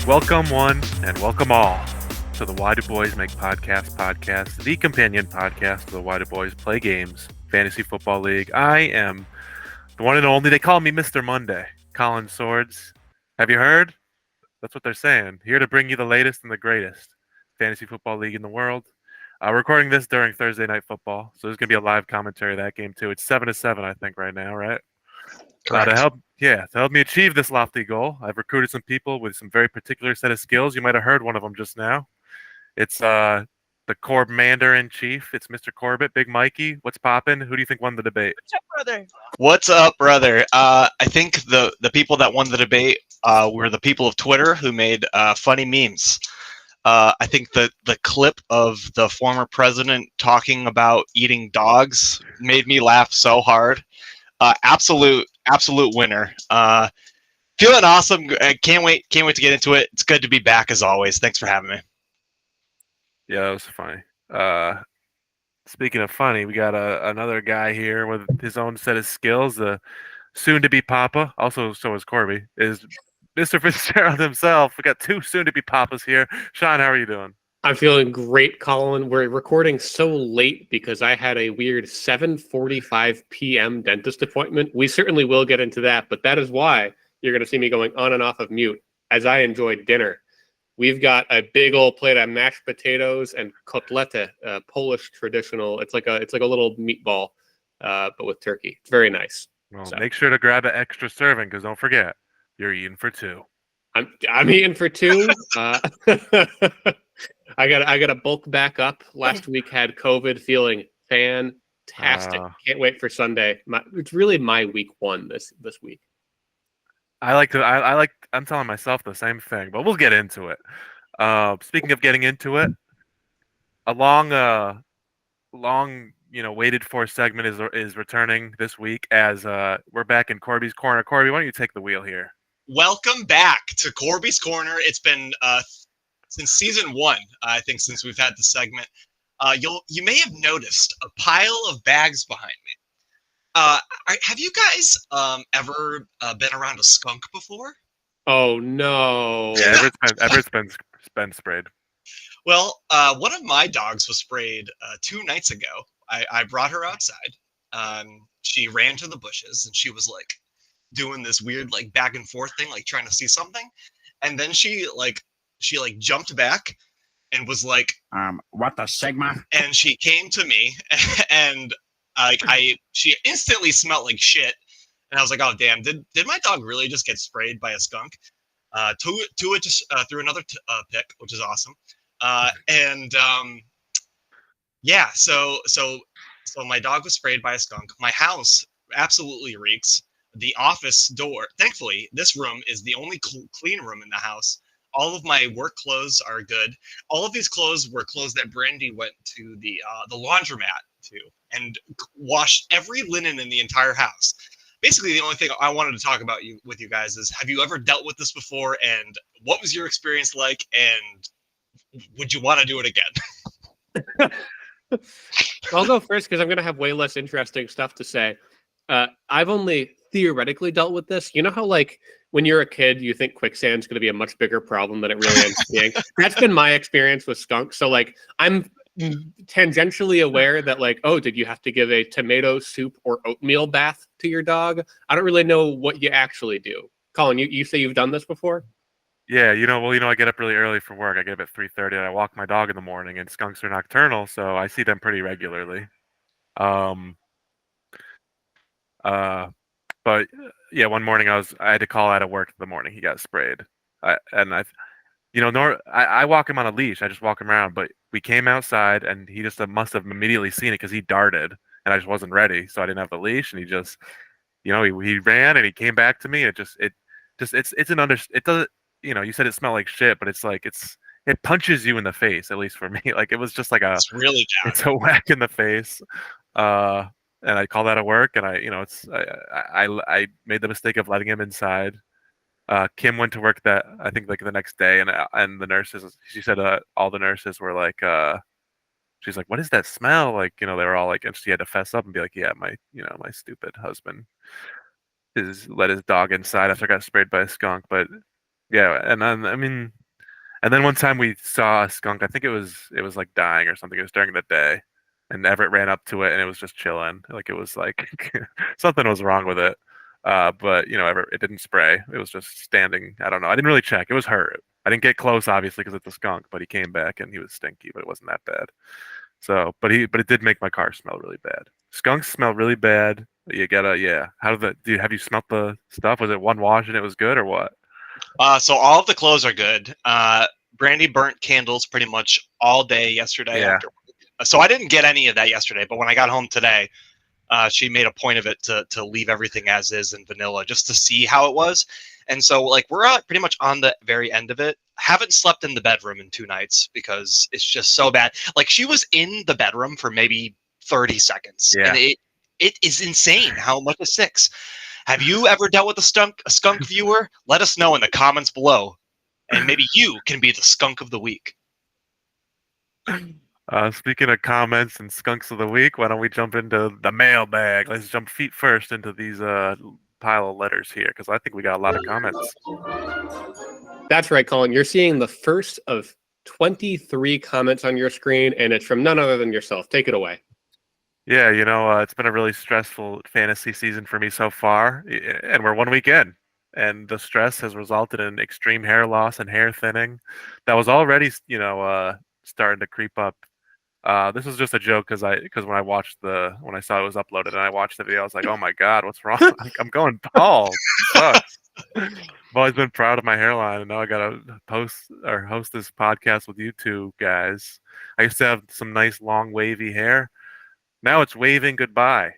Welcome one and welcome all to the Why Do Boys Make podcast, the companion podcast to the Why Do Boys Play Games Fantasy Football League. I am the one and only, they call me Mr. Monday, Colin Swords. Have you heard? That's what they're saying. Here to bring you the latest and the greatest fantasy football league in the world. We're recording this during Thursday Night Football, so there's going to be a live commentary of that game too. It's 7-7, I think, right now, right? Correct. To help me achieve this lofty goal, I've recruited some people with some very particular set of skills. You might have heard one of them just now. It's the Commander-in-Chief. It's Mr. Corbett, Big Mikey. What's poppin'? Who do you think won the debate? What's up, brother? What's up, brother? I think the people that won the debate were the people of Twitter who made funny memes. I think the clip of the former president talking about eating dogs made me laugh so hard. Absolute winner. Feeling awesome. Can't wait to get into it. It's good to be back as always. Thanks for having me. Yeah, that was funny. Speaking of funny, we got another guy here with his own set of skills. The soon-to-be Papa, also so is Corby, is Mr. Fitzgerald himself. We got two soon-to-be Papas here. Sean, how are you doing? I'm feeling great, Colin. We're recording so late because I had a weird 7:45 p.m. dentist appointment. We certainly will get into that, but that is why you're going to see me going on and off of mute as I enjoy dinner. We've got a big old plate of mashed potatoes and kotleta, Polish traditional. It's like a little meatball, but with turkey. It's very nice. Well, make sure to grab an extra serving because don't forget, you're eating for two. I'm eating for two. I got a bulk back up. Last week had COVID, feeling fantastic. Can't wait for Sunday. It's really my week one this week. I'm telling myself the same thing, but we'll get into it. Speaking of getting into it, a long waited for segment is returning this week as we're back in Corby's Corner. Corby, why don't you take the wheel here? Welcome back to Corby's Corner. It's been since season 1, I think, since we've had the segment. You may have noticed a pile of bags behind me. Have you guys ever been around a skunk before? Oh no! Yeah, Everett's been sprayed. Well, one of my dogs was sprayed 2 nights ago. I brought her outside. She ran to the bushes and she was like doing this weird like back and forth thing, like trying to see something, and then she jumped back and was like, what the Sigma? And she came to me and she instantly smelled like shit. And I was like, oh, damn, did my dog really just get sprayed by a skunk? Tua just threw another pick, which is awesome. Yeah, so my dog was sprayed by a skunk. My house absolutely reeks. The office door, thankfully, this room is the only clean room in the house. All of my work clothes are good. All of these clothes were clothes that Brandy went to the laundromat to and washed every linen in the entire house. Basically, the only thing I wanted to talk about with you guys is, have you ever dealt with this before, and what was your experience like, and would you want to do it again? I'll go first because I'm going to have way less interesting stuff to say. I've only theoretically dealt with this. You know how, like, when you're a kid, you think quicksand's going to be a much bigger problem than it really ends up being? That's been my experience with skunks. So, like, I'm tangentially aware that, like, oh, did you have to give a tomato soup or oatmeal bath to your dog? I don't really know what you actually do. Colin, you say you've done this before? Yeah, I get up really early for work. I get up at 3:30 and I walk my dog in the morning, and skunks are nocturnal, so I see them pretty regularly. But yeah, one morning I had to call out of work in the morning. He got sprayed. I walk him on a leash. I just walk him around, but we came outside and he just must have immediately seen it because he darted and I just wasn't ready. So I didn't have the leash, and he just, he ran and he came back to me. It doesn't, you said it smelled like shit, but it's like, it punches you in the face, at least for me. Like, it was just like it's really bad. It's a whack in the face. And I called out of work, and I made the mistake of letting him inside. Kim went to work that, I think, like the next day, and the nurses, she said all the nurses were like, she's like, what is that smell? Like, they were all like, and she had to fess up and be like, yeah, my stupid husband let his dog inside after I got sprayed by a skunk. But Yeah, and then and then one time we saw a skunk. I think it was like dying or something. It was during the day, and Everett ran up to it, and it was just chilling. Like it was like something was wrong with it. But Everett, it didn't spray. It was just standing. I don't know. I didn't really check. It was hurt. I didn't get close, obviously, because it's a skunk. But he came back and he was stinky, but it wasn't that bad. So, but it did make my car smell really bad. Skunks smell really bad. You gotta, yeah. Have you smelt the stuff? Was it one wash and it was good or what? So all of the clothes are good. Brandy burnt candles pretty much all day yesterday. Yeah. So I didn't get any of that yesterday, but when I got home today, she made a point of it to leave everything as is in vanilla just to see how it was. And so like we're pretty much on the very end of it. Haven't slept in the bedroom in 2 nights because it's just so bad. Like she was in the bedroom for maybe 30 seconds. Yeah. And it is insane how much it sticks. Have you ever dealt with a skunk viewer? Let us know in the comments below. And maybe you can be the skunk of the week. Speaking of comments and skunks of the week, why don't we jump into the mailbag? Let's jump feet first into these pile of letters here because I think we got a lot of comments. That's right, Colin. You're seeing the first of 23 comments on your screen, and it's from none other than yourself. Take it away. Yeah, it's been a really stressful fantasy season for me so far, and we're 1 week in, and the stress has resulted in extreme hair loss and hair thinning. That was already, starting to creep up. This was just a joke because when I saw it was uploaded and I watched the video, I was like, oh my god, what's wrong? I'm going bald. It sucks. I've always been proud of my hairline, and now I gotta host this podcast with you two guys. I used to have some nice long wavy hair. Now it's waving goodbye.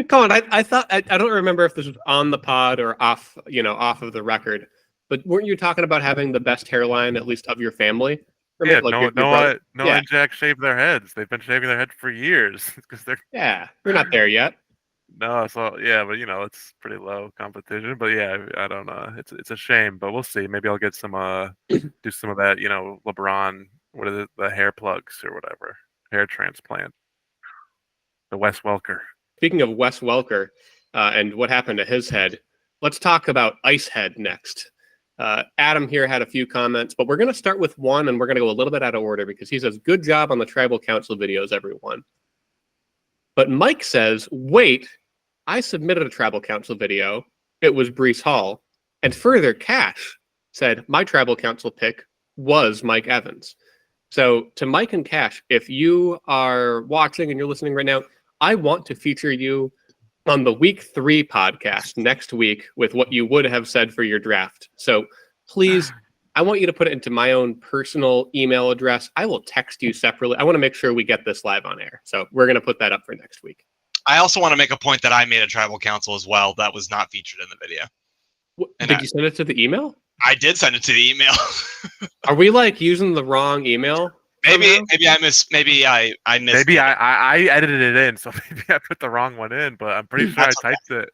Colin, I thought I don't remember if this was on the pod or off of the record, but weren't you talking about having the best hairline, at least of your family? Yeah, Like Noah yeah. and Jack shave their heads. They've been shaving their head for years because they're We're not there yet. no. So yeah, but it's pretty low competition. But yeah, I don't know. It's a shame, but we'll see. Maybe I'll get some do some of that. LeBron. What is it? The hair plugs or whatever. Hair transplant. The Wes Welker. Speaking of Wes Welker and what happened to his head, let's talk about Ice Head next. Adam here had a few comments, but we're going to start with one, and we're going to go a little bit out of order because he says, good job on the Tribal Council videos, everyone. But Mike says, wait, I submitted a Tribal Council video. It was Breece Hall. And further, Cash said, my Tribal Council pick was Mike Evans. So to Mike and Cash, if you are watching and you're listening right now, I want to feature you on the Week 3 podcast next week with what you would have said for your draft. So please, I want you to put it into my own personal email address. I will text you separately. I want to make sure we get this live on air. So we're going to put that up for next week. I also want to make a point that I made a Tribal Council as well that was not featured in the video. Did you send it to the email? I did send it to the email. Are we like using the wrong email? Maybe I missed. Maybe I missed. Maybe I edited it in, so maybe I put the wrong one in. But I'm pretty sure I typed it.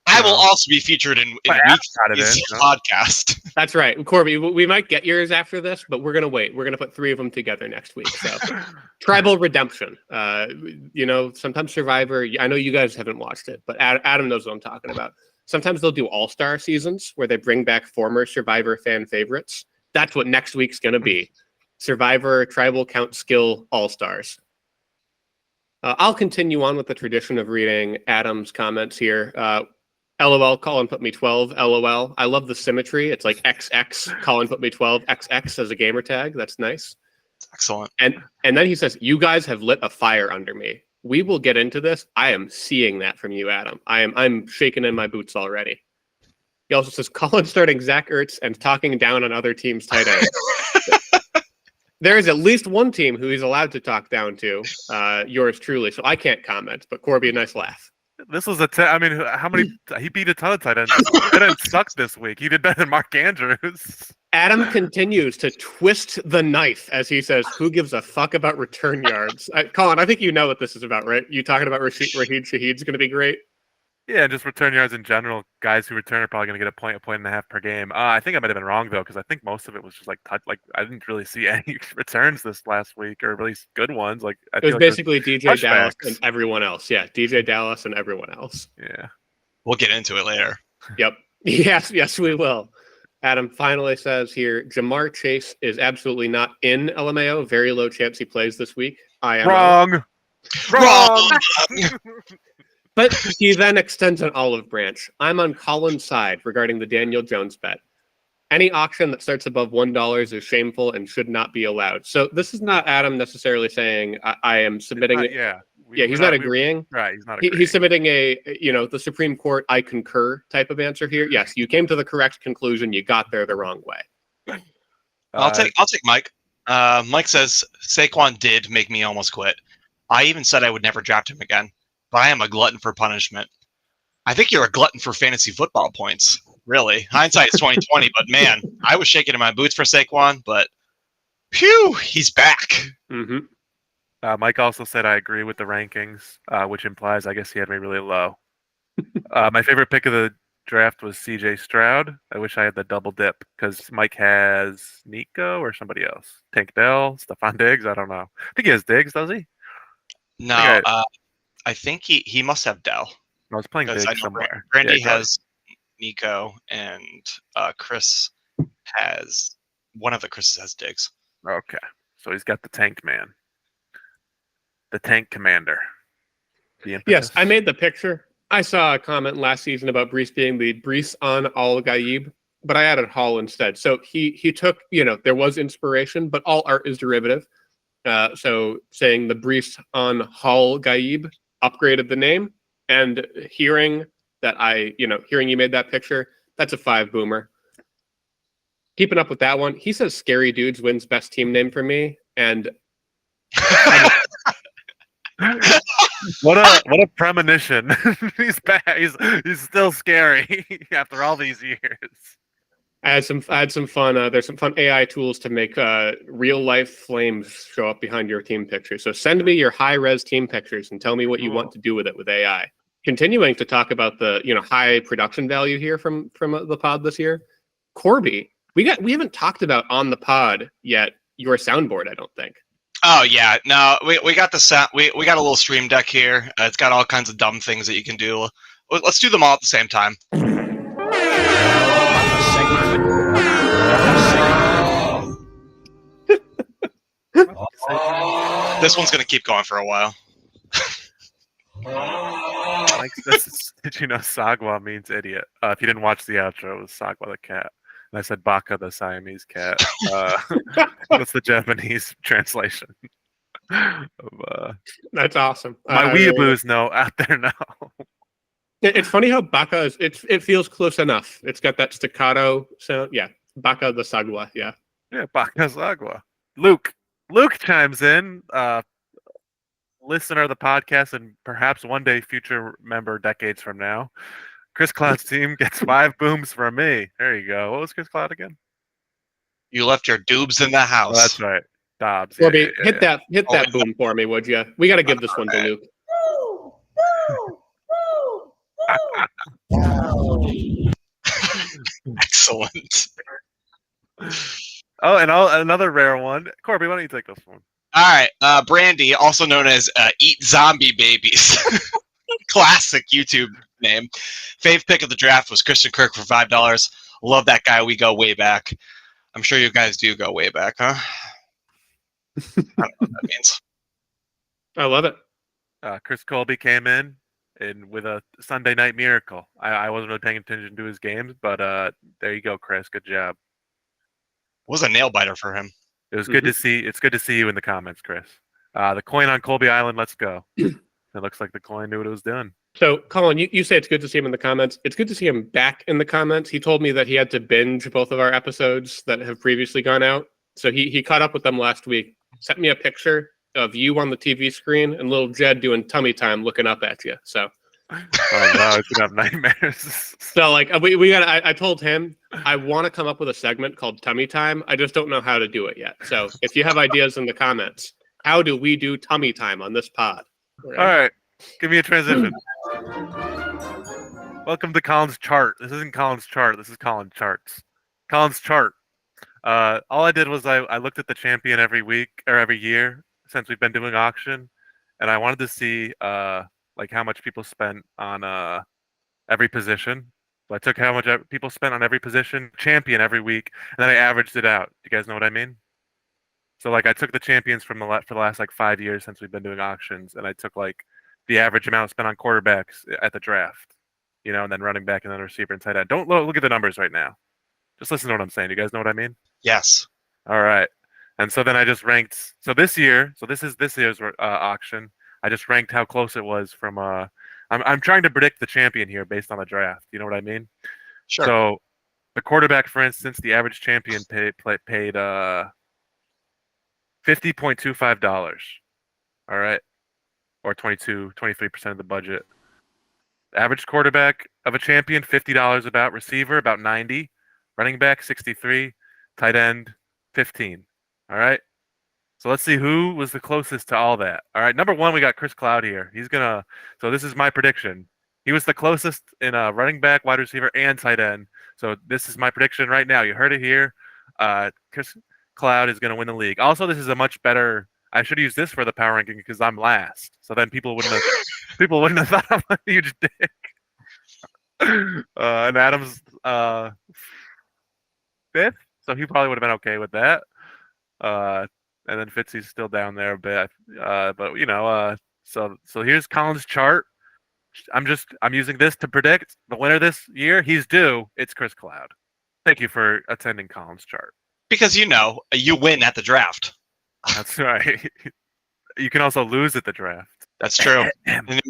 I will also be featured in Week's podcast. That's right, Corby. We might get yours after this, but we're gonna wait. We're gonna put 3 of them together next week. So, Tribal Redemption. Sometimes Survivor. I know you guys haven't watched it, but Adam knows what I'm talking about. Sometimes they'll do all-star seasons where they bring back former Survivor fan favorites. That's what next week's gonna be. Survivor Tribal Count Skill All-Stars. I'll continue on with the tradition of reading Adam's comments here. LOL, Colin put me 12. LOL. I love the symmetry. It's like XX. Colin put me 12. XX as a gamer tag. That's nice. Excellent. And then he says, you guys have lit a fire under me. We will get into this. I am seeing that from you, Adam. I'm shaking in my boots already. He also says, Colin starting Zach Ertz and talking down on other teams' tight ends. There is at least one team who he's allowed to talk down to, yours truly. So I can't comment, but Corby, a nice laugh. This was how many? He beat a ton of tight ends. He didn't suck this week. He did better than Mark Andrews. Adam continues to twist the knife as he says, who gives a fuck about return yards? Colin, I think you know what this is about, right? You talking about Rashid Shaheed's going to be great? Yeah, just return yards in general. Guys who return are probably going to get a point and a half per game. I think I might have been wrong, though, because I think most of it was just like I didn't really see any returns this last week, or at least good ones. It was basically DJ Dallas and everyone else. Yeah, DJ Dallas and everyone else. Yeah. We'll get into it later. Yep. Yes, we will. Adam finally says here, Jamar Chase is absolutely not in LMAO. Very low chance he plays this week. IMO. Wrong. But he then extends an olive branch. I'm on Colin's side regarding the Daniel Jones bet. Any auction that starts above $1 is shameful and should not be allowed. So this is not Adam necessarily saying I am submitting. He's not agreeing. Right, he's not agreeing. He's submitting the Supreme Court I concur type of answer here. Yes, you came to the correct conclusion. You got there the wrong way. I'll take Mike. Mike says Saquon did make me almost quit. I even said I would never draft him again, but I am a glutton for punishment. I think you're a glutton for fantasy football points. Really, hindsight is 2020. But man, I was shaking in my boots for Saquon, but phew, he's back. Mm-hmm. Mike also said I agree with the rankings, which implies I guess he had me really low. My favorite pick of the draft was C.J. Stroud. I wish I had the double dip because Mike has Nico or somebody else. Tank Dell, Stephon Diggs. I don't know. I think he has Diggs, does he? No, I think he must have Dell. I was playing Diggs somewhere. Brandy has Nico, and Chris has one of the Chris's has Diggs. Okay, so he's got the tank man, the tank commander. Yes, I made the picture. I saw a comment last season about Brees being the Brees on Al Gaib, but I added Hall instead. So he took, there was inspiration, but all art is derivative. So saying the Brees on Hall Gaib upgraded the name, and hearing you made that picture, that's a 5 boomer. Keeping up with that one, he says Scary Dudes wins best team name for me, and what a premonition. He's back. He's still scary after all these years. I had some fun. There's some fun AI tools to make real life flames show up behind your team picture. So send me your high res team pictures and tell me what you want to do with it with AI. Continuing to talk about the high production value here from the pod this year, Corby, we haven't talked about on the pod yet your soundboard. I don't think. Oh yeah, no, we got the sound. We got a little stream deck here. It's got all kinds of dumb things that you can do. Let's do them all at the same time. This one's gonna keep going for a while. Did you know Sagwa means idiot? If you didn't watch the outro, it was Sagwa the cat. And I said Baka the Siamese cat. That's the Japanese translation. That's awesome. My weeaboos know out there now. It's funny how Baka is. It feels close enough. It's got that staccato sound. Yeah, Baka the Sagwa. Yeah. Yeah, Baka Sagwa. Luke chimes in. Listener of the podcast and perhaps one day future member decades from now. Chris Cloud's team gets 5 booms from me. There you go. What was Chris Cloud again? You left your doobs in the house. Oh, that's right. Dobbs. Corby, hit that boom for me, would you? We got to give this one to Luke. Excellent. Oh, and another rare one. Corby, why don't you take this one? All right, Brandy, also known as Eat Zombie Babies. Classic YouTube name. Fave pick of the draft was Christian Kirk for $5. Love that guy. We go way back. I'm sure you guys do go way back, huh? I don't know what that means. I love it. Chris Colby came in and with a Sunday night miracle. I wasn't really paying attention to his games, but there you go, Chris. Good job. Was a nail biter for him. It was good to see. It's good to see you in the comments, Chris. The coin on Colby Island. Let's go. It looks like the coin knew what it was doing. So, Colin, you say it's good to see him in the comments. It's good to see him back in the comments. He told me that he had to binge both of our episodes that have previously gone out. So he caught up with them last week. Sent me a picture of you on the TV screen and little Jed doing tummy time looking up at you. So. Oh no, it's gonna have nightmares. So we got. I told him I want to come up with a segment called Tummy Time. I just don't know how to do it yet. So if you have ideas in the comments, how do we do Tummy Time on this pod? All right, give me a transition. Welcome to Colin's chart. This isn't Colin's chart. This is Colin's charts. Colin's chart. All I did was I looked at the champion every week or every year since we've been doing auction, and I wanted to see how much people spent on every position, So I took how much people spent on every position, champion every week, and then I averaged it out. You guys know what I mean? So like I took the champions from for the last like 5 years since we've been doing auctions, and I took like the average amount spent on quarterbacks at the draft, and then running back and then receiver and tight end. Don't look at the numbers right now. Just listen to what I'm saying. You guys know what I mean? Yes. All right. And so then I just ranked. So this year, this is this year's auction. I just ranked how close it was from. I'm trying to predict the champion here based on the draft. You know what I mean? Sure. So the quarterback, for instance, the average champion paid $50.25. All right, or 23% of the budget. The average quarterback of a champion, $50 about. Receiver, about 90. Running back, 63. Tight end, 15. All right. So let's see who was the closest to all that. All right, number one, we got Chris Cloud here. So this is my prediction. He was the closest in running back, wide receiver, and tight end. So this is my prediction right now. You heard it here. Chris Cloud is going to win the league. Also, this is a much better. I should use this for the power ranking because I'm last. So then people wouldn't have thought I'm a huge dick. And Adam's fifth, so he probably would have been okay with that. And then Fitzy's still down there a bit. But so here's Colin's chart. I'm using this to predict the winner this year. He's due. It's Chris Cloud. Thank you for attending Colin's chart. Because you win at the draft. That's right. You can also lose at the draft. That's true, and it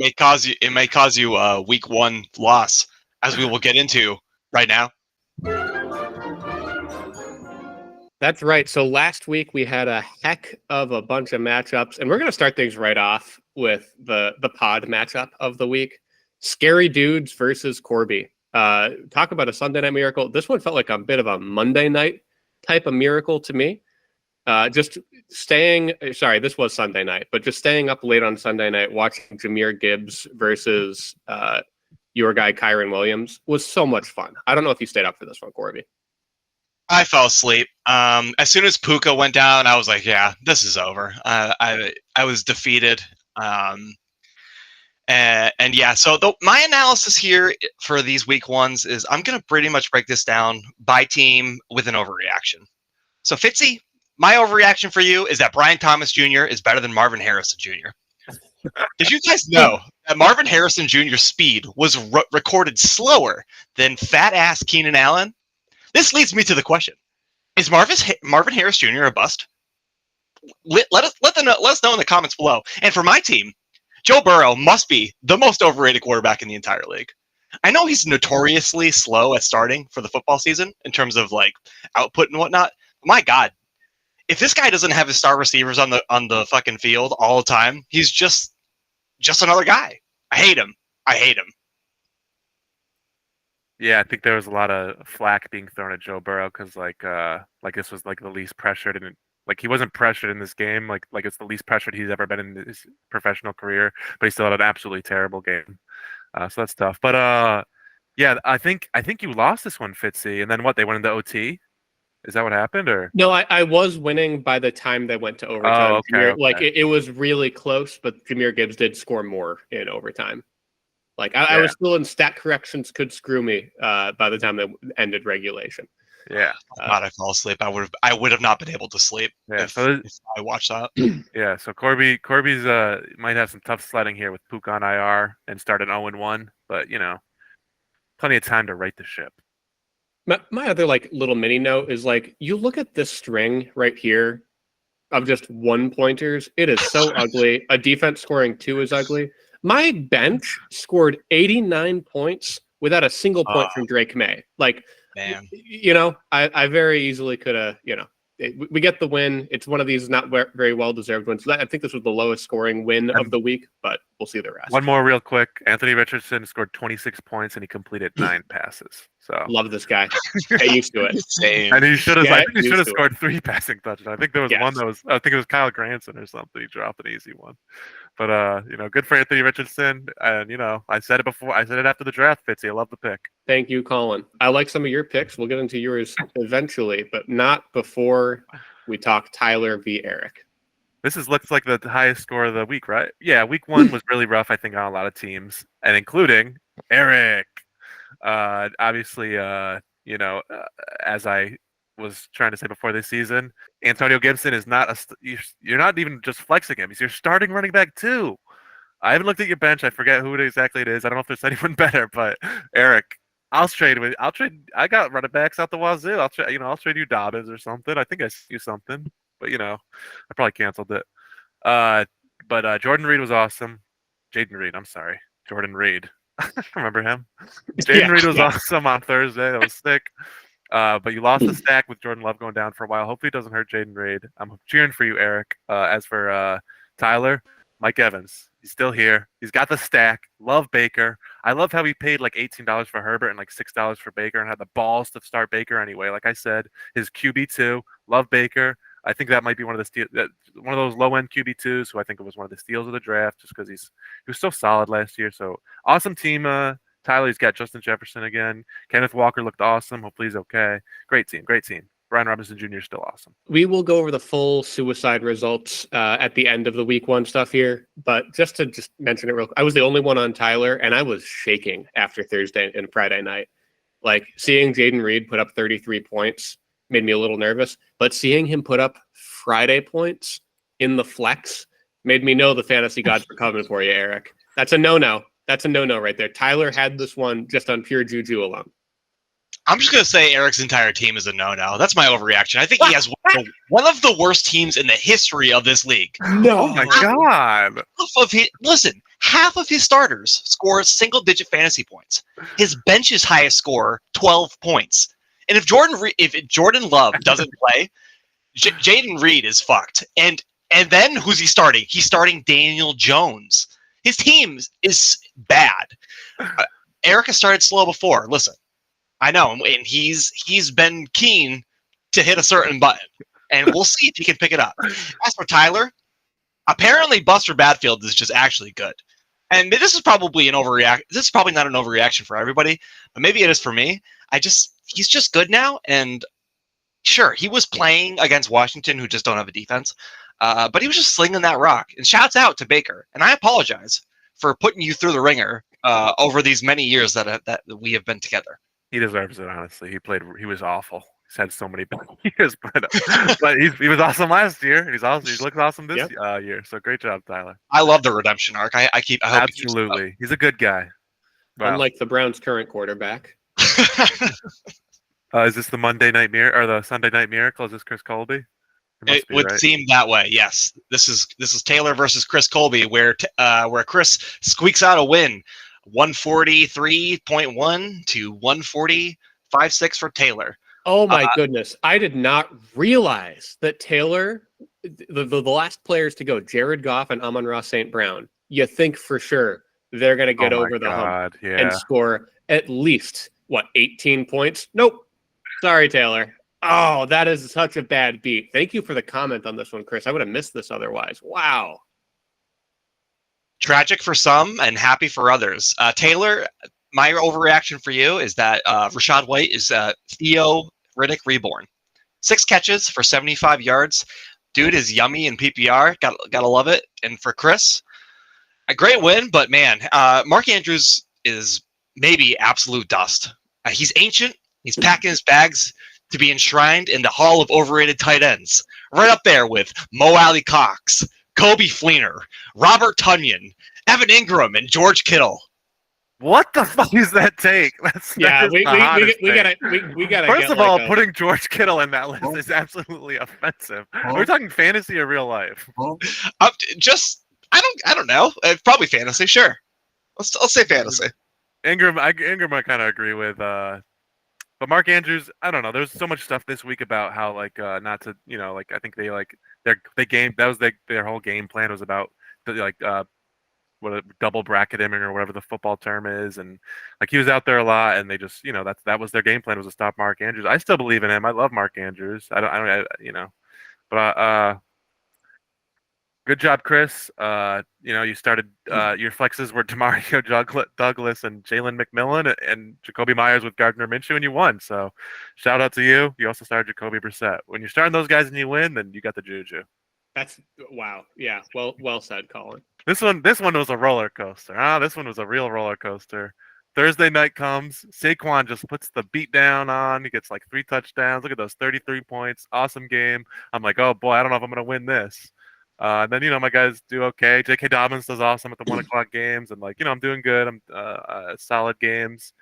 may cause you a week one loss, as we will get into right now. That's right. So last week we had a heck of a bunch of matchups, and we're going to start things right off with the pod matchup of the week. Scary Dudes versus Corby. Talk about a Sunday night miracle. This one felt like a bit of a Monday night type of miracle to me. This was Sunday night, but just staying up late on Sunday night watching Jahmyr Gibbs versus your guy Kyron Williams was so much fun. I don't know if you stayed up for this one, Corby. I fell asleep. As soon as Puka went down, I was like, yeah, this is over. I was defeated. And yeah, so my analysis here for these week ones is I'm going to pretty much break this down by team with an overreaction. So Fitzy, my overreaction for you is that Brian Thomas Jr. is better than Marvin Harrison Jr. Did you guys know that Marvin Harrison Jr.'s speed was recorded slower than fat-ass Keenan Allen? This leads me to the question: is Marvin Harris Jr. a bust? Let us know in the comments below. And for my team, Joe Burrow must be the most overrated quarterback in the entire league. I know he's notoriously slow at starting for the football season in terms of like output and whatnot. My God, if this guy doesn't have his star receivers on the fucking field all the time, he's just another guy. I hate him. Yeah, I think there was a lot of flack being thrown at Joe Burrow because like this was like the least pressured, and like he wasn't pressured in this game. Like it's the least pressured he's ever been in his professional career, but he still had an absolutely terrible game. So that's tough. But yeah, I think you lost this one, Fitzy, and then what? They went into OT. Is that what happened, or no? I was winning by the time they went to overtime. Oh, okay. Like it was really close, but Jahmyr Gibbs did score more in overtime. Like I was still in stat corrections could screw me by the time they ended regulation. Yeah. God, I fell asleep. I would have not been able to sleep if I watched that. Yeah, so Corby's might have some tough sledding here with Puka on IR and start an 0-1, but plenty of time to right the ship. My other like little mini note is like you look at this string right here of just 1-pointers. It is so ugly. A defense scoring 2 is ugly. My bench scored 89 points without a single point from Drake May. Like, man, I very easily could have, we get the win. It's one of these not very well-deserved wins. I think this was the lowest scoring win of the week, but we'll see the rest. One more real quick. Anthony Richardson scored 26 points and he completed 9 passes. So love this guy. Get used to it. Same. And he should have scored 3 passing touchdowns. I think there was one that was, I think it was Kyle Granson or something. He dropped an easy one. But good for Anthony Richardson. And I said it before. I said it after the draft, Fitzy. I love the pick. Thank you, Colin. I like some of your picks. We'll get into yours eventually, but not before we talk Tyler v. Eric. This looks like the highest score of the week, right? Yeah, week 1 was really rough, I think, on a lot of teams, and including Eric. Obviously, as I was trying to say before this season, Antonio Gibson is not you're not even just flexing him. He's your starting running back too. I haven't looked at your bench. I forget who exactly it is. I don't know if there's anyone better, but Eric, I'll trade. I got running backs out the wazoo. I'll trade you Dobbins or something. I think I sent you something, but I probably canceled it. But Jordan Reed was awesome. Jaden Reed, I'm sorry. Jordan Reed. Remember him? Jaden Reed was awesome on Thursday. That was sick. But you lost the stack with Jordan Love going down for a while. Hopefully it doesn't hurt Jaden Reed. I'm cheering for you, Eric. As for Tyler, Mike Evans. He's still here. He's got the stack. Love Baker. I love how he paid like $18 for Herbert and like $6 for Baker and had the balls to start Baker anyway. Like I said, his QB2. Love Baker. I think that might be one of those low-end QB2s who I think it was one of the steals of the draft just because he was so solid last year. So awesome team. Tyler's got Justin Jefferson again. Kenneth Walker looked awesome. Hopefully he's okay. Great team. Brian Robinson Jr. is still awesome. We will go over the full suicide results at the end of the week 1 stuff here. But just to mention it real quick, I was the only one on Tyler, and I was shaking after Thursday and Friday night. Like seeing Jaden Reed put up 33 points made me a little nervous, but seeing him put up Friday points in the flex made me know the fantasy gods were coming for you, Eric. That's a no-no. That's a no-no right there. Tyler had this one just on pure juju alone. I'm just going to say Eric's entire team is a no-no. That's my overreaction. I think he has one of the worst teams in the history of this league. No, oh my God. Half of his starters score single-digit fantasy points. His bench's highest score, 12 points. And if Jordan Love doesn't play, Jaden Reed is fucked. And then who's he starting? He's starting Daniel Jones. His team is bad. Erica started slow before. Listen, I know, and he's been keen to hit a certain button, and we'll see if he can pick it up. As for Tyler, apparently Buster Badfield is just actually good. And this is probably an overreaction. This is probably not an overreaction for everybody, but maybe it is for me. He's just good now, and sure, he was playing against Washington, who just don't have a defense, but he was just slinging that rock. And shouts out to Baker, and I apologize for putting you through the ringer over these many years that we have been together. He deserves it, honestly. He was awful. He's had so many bad years, but he was awesome last year. He looks awesome this year. So great job, Tyler. I love the redemption arc. I hope absolutely. He's a good guy. Wow. Unlike the Browns' current quarterback. Is this the Monday Night Miracle or the Sunday Night Miracle? Is this Chris Colby? It would seem that way. Yes, this is Taylor versus Chris Colby, where Chris squeaks out a win, 143.1 to 140.56 for Taylor. Oh my goodness! I did not realize that Taylor, the last players to go, Jared Goff and Amon-Ra St. Brown. You think for sure they're going to get over the hump and score at least 18 points? Nope. Sorry, Taylor. Oh, that is such a bad beat. Thank you for the comment on this one, Chris. I would have missed this otherwise. Wow. Tragic for some and happy for others. Taylor, my overreaction for you is that Rachaad White is Theo Riddick reborn. 6 catches for 75 yards. Dude is yummy in PPR. Gotta love it. And for Chris, a great win, but man, Mark Andrews is maybe absolute dust. He's ancient. He's packing his bags to be enshrined in the Hall of Overrated Tight Ends. Right up there with Mo Alley Cox, Kobe Fleener, Robert Tonyan, Evan Ingram, and George Kittle. What the fuck is that take? We gotta. First of all, putting George Kittle in that list is absolutely offensive. Are we talking fantasy or real life? I don't know. Probably fantasy. Sure. I'll say fantasy. Ingram, I kind of agree with. But Mark Andrews, I don't know. There's so much stuff this week about how not to I think they their whole game plan was about double bracketing or whatever the football term is, and he was out there a lot, and they just that was their game plan, was to stop Mark Andrews. I still believe in him. I love Mark Andrews. But good job, Chris. You started your flexes were Demario Douglas and Jalen McMillan and Jacoby Myers with Gardner Minshew, and you won. So shout out to you. You also started Jacoby Brissett. When you're starting those guys and you win, then you got the juju. That's wow. Yeah. Well said, Colin. This one was a roller coaster. This one was a real roller coaster. Thursday night comes. Saquon just puts the beat down on. He gets like 3 touchdowns. Look at those 33 points. Awesome game. I'm like, oh boy, I don't know if I'm gonna win this. And then my guys do okay. J.K. Dobbins does awesome at the 1:00 games, and like I'm doing good. I'm solid games.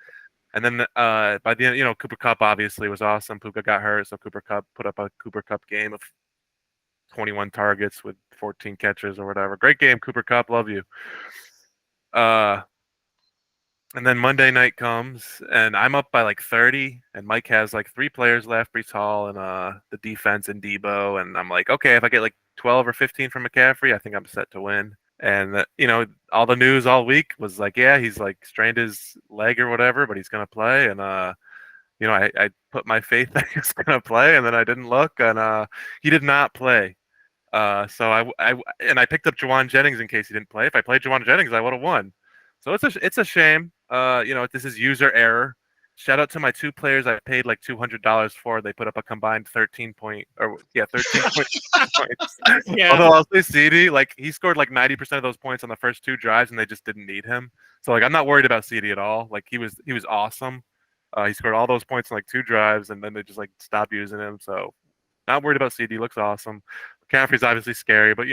And then by the end, Cooper Kupp obviously was awesome. Puka got hurt, so Cooper Kupp put up a Cooper Kupp game of 21 targets with 14 catches or whatever. Great game, Cooper Kupp. Love you. And then Monday night comes, and I'm up by like 30, and Mike has like 3 players left, Breece Hall and the defense and Debo, and I'm like, okay, if I get like 12 or 15 from McCaffrey, I think I'm set to win. And all the news all week was like, yeah, he's like strained his leg or whatever, but he's gonna play. And I put my faith that he was gonna play, and then I didn't look, and he did not play. So I picked up Juwan Jennings in case he didn't play. If I played Juwan Jennings, I would have won. So it's a shame. This is user error. Shout out to my 2 players I paid like $200 for. They put up a combined 13 points. Yeah. Although I'll say CD, like he scored like 90% of those points on the first 2 drives, and they just didn't need him. So like I'm not worried about CD at all. Like he was awesome. He scored all those points in like 2 drives, and then they just like stopped using him. So not worried about CD. Looks awesome. McCaffrey's obviously scary, but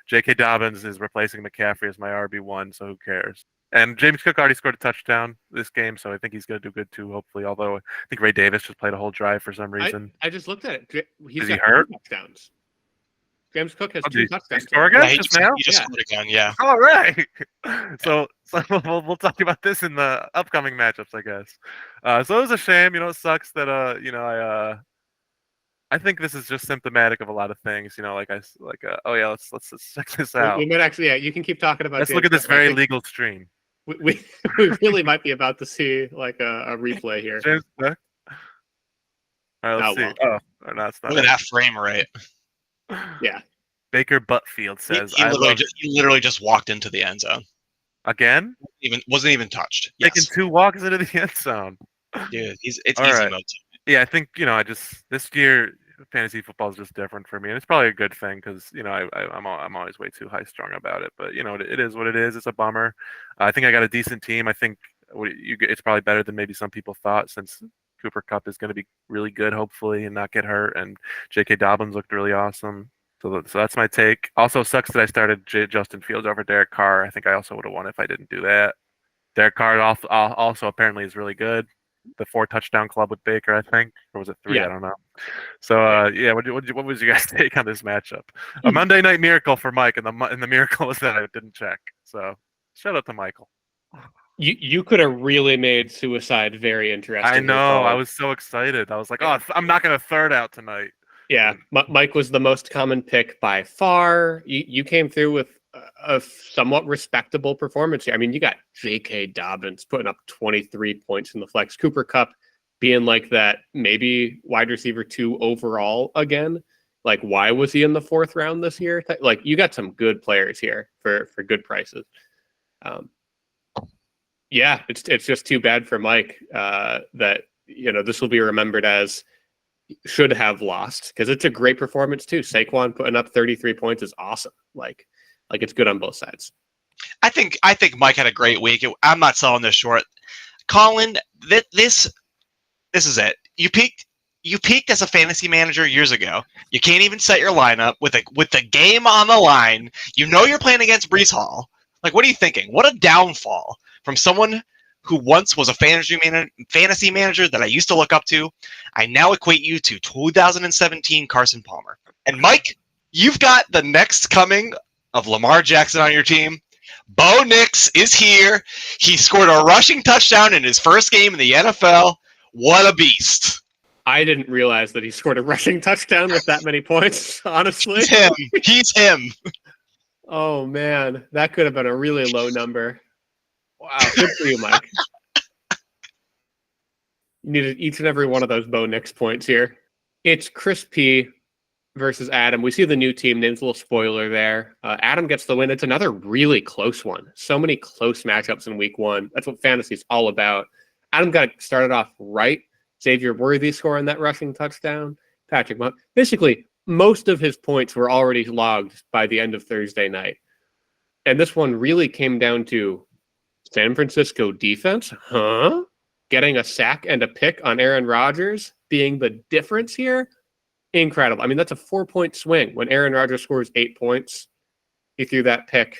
J.K. Dobbins is replacing McCaffrey as my RB1, so who cares? And James Cook already scored a touchdown this game, so I think he's going to do good too, hopefully. Although I think Ray Davis just played a whole drive for some reason. I just looked at it. Is he hurt? 2 touchdowns. James Cook has 2 touchdowns. Score again? Yeah, he just now? just scored again, yeah. All right. So we'll talk about this in the upcoming matchups, I guess. So it was a shame. It sucks that I think this is just symptomatic of a lot of things. Oh yeah, let's check this out. We might actually, yeah. You can can talk about. Let's look at this very legal stream. We really might be about to see like a replay here. James Cook. All right, let's see. Well. Oh, no, it's not. Look at that frame rate. Yeah. Baker Buttfield says, He literally just walked into the end zone. Again? Wasn't even touched. Taking Yes. 2 walks into the end zone. Dude, it's All easy right. mode. Yeah, I think this year fantasy football is just different for me, and it's probably a good thing because I'm always way too high strung about it. But it is what it is. It's a bummer. I think I got a decent team. I think it's probably better than maybe some people thought, since Cooper Kupp is going to be really good, hopefully, and not get hurt. And J.K. Dobbins looked really awesome. So that's my take. Also, sucks that I started Justin Fields over Derek Carr. I think I also would have won if I didn't do that. Derek Carr also apparently is really good. The 4 touchdown club with Baker, I think, or was it 3? Yeah. I don't know. So what was your guys' take on this matchup? A Monday night miracle for Mike, and the miracle was that I didn't check. So shout out to Michael. You could have really made suicide very interesting. I know. I was so excited. I was like, oh, I'm not going to third out tonight. Yeah, Mike was the most common pick by far. You came through with a somewhat respectable performance here. I mean, you got J.K. Dobbins putting up 23 points in the flex. Cooper Kupp being like that, maybe wide receiver 2 overall again. Like, why was he in the 4th round this year? Like, you got some good players here for good prices. Yeah, it's just too bad for Mike that this will be remembered as should have lost, because it's a great performance too. Saquon putting up 33 points is awesome. Like it's good on both sides. I think Mike had a great week. I'm not selling this short. Colin, this is it. You peaked as a fantasy manager years ago. You can't even set your lineup with the game on the line. You're playing against Breece Hall. Like, what are you thinking? What a downfall from someone who once was a fantasy manager that I used to look up to. I now equate you to 2017 Carson Palmer. And Mike, you've got the next coming of Lamar Jackson on your team. Bo Nix is here. He scored a rushing touchdown in his first game in the NFL. What a beast. I didn't realize that he scored a rushing touchdown with that many points, honestly. He's him. Oh, man. That could have been a really low number. Wow. Good for you, Mike. You needed each and every one of those Bo Nix points here. It's Chris P versus Adam. We see the new team names, a little spoiler there. Adam gets the win. It's another really close one. So many close matchups in week 1. That's what fantasy is all about. Adam got started off right. Xavier Worthy scoring that rushing touchdown. Patrick Monk. Basically, most of his points were already logged by the end of Thursday night. And this one really came down to San Francisco defense, huh? Getting a sack and a pick on Aaron Rodgers being the difference here. Incredible. I mean, that's a 4-point swing. When Aaron Rodgers scores 8 points, he threw that pick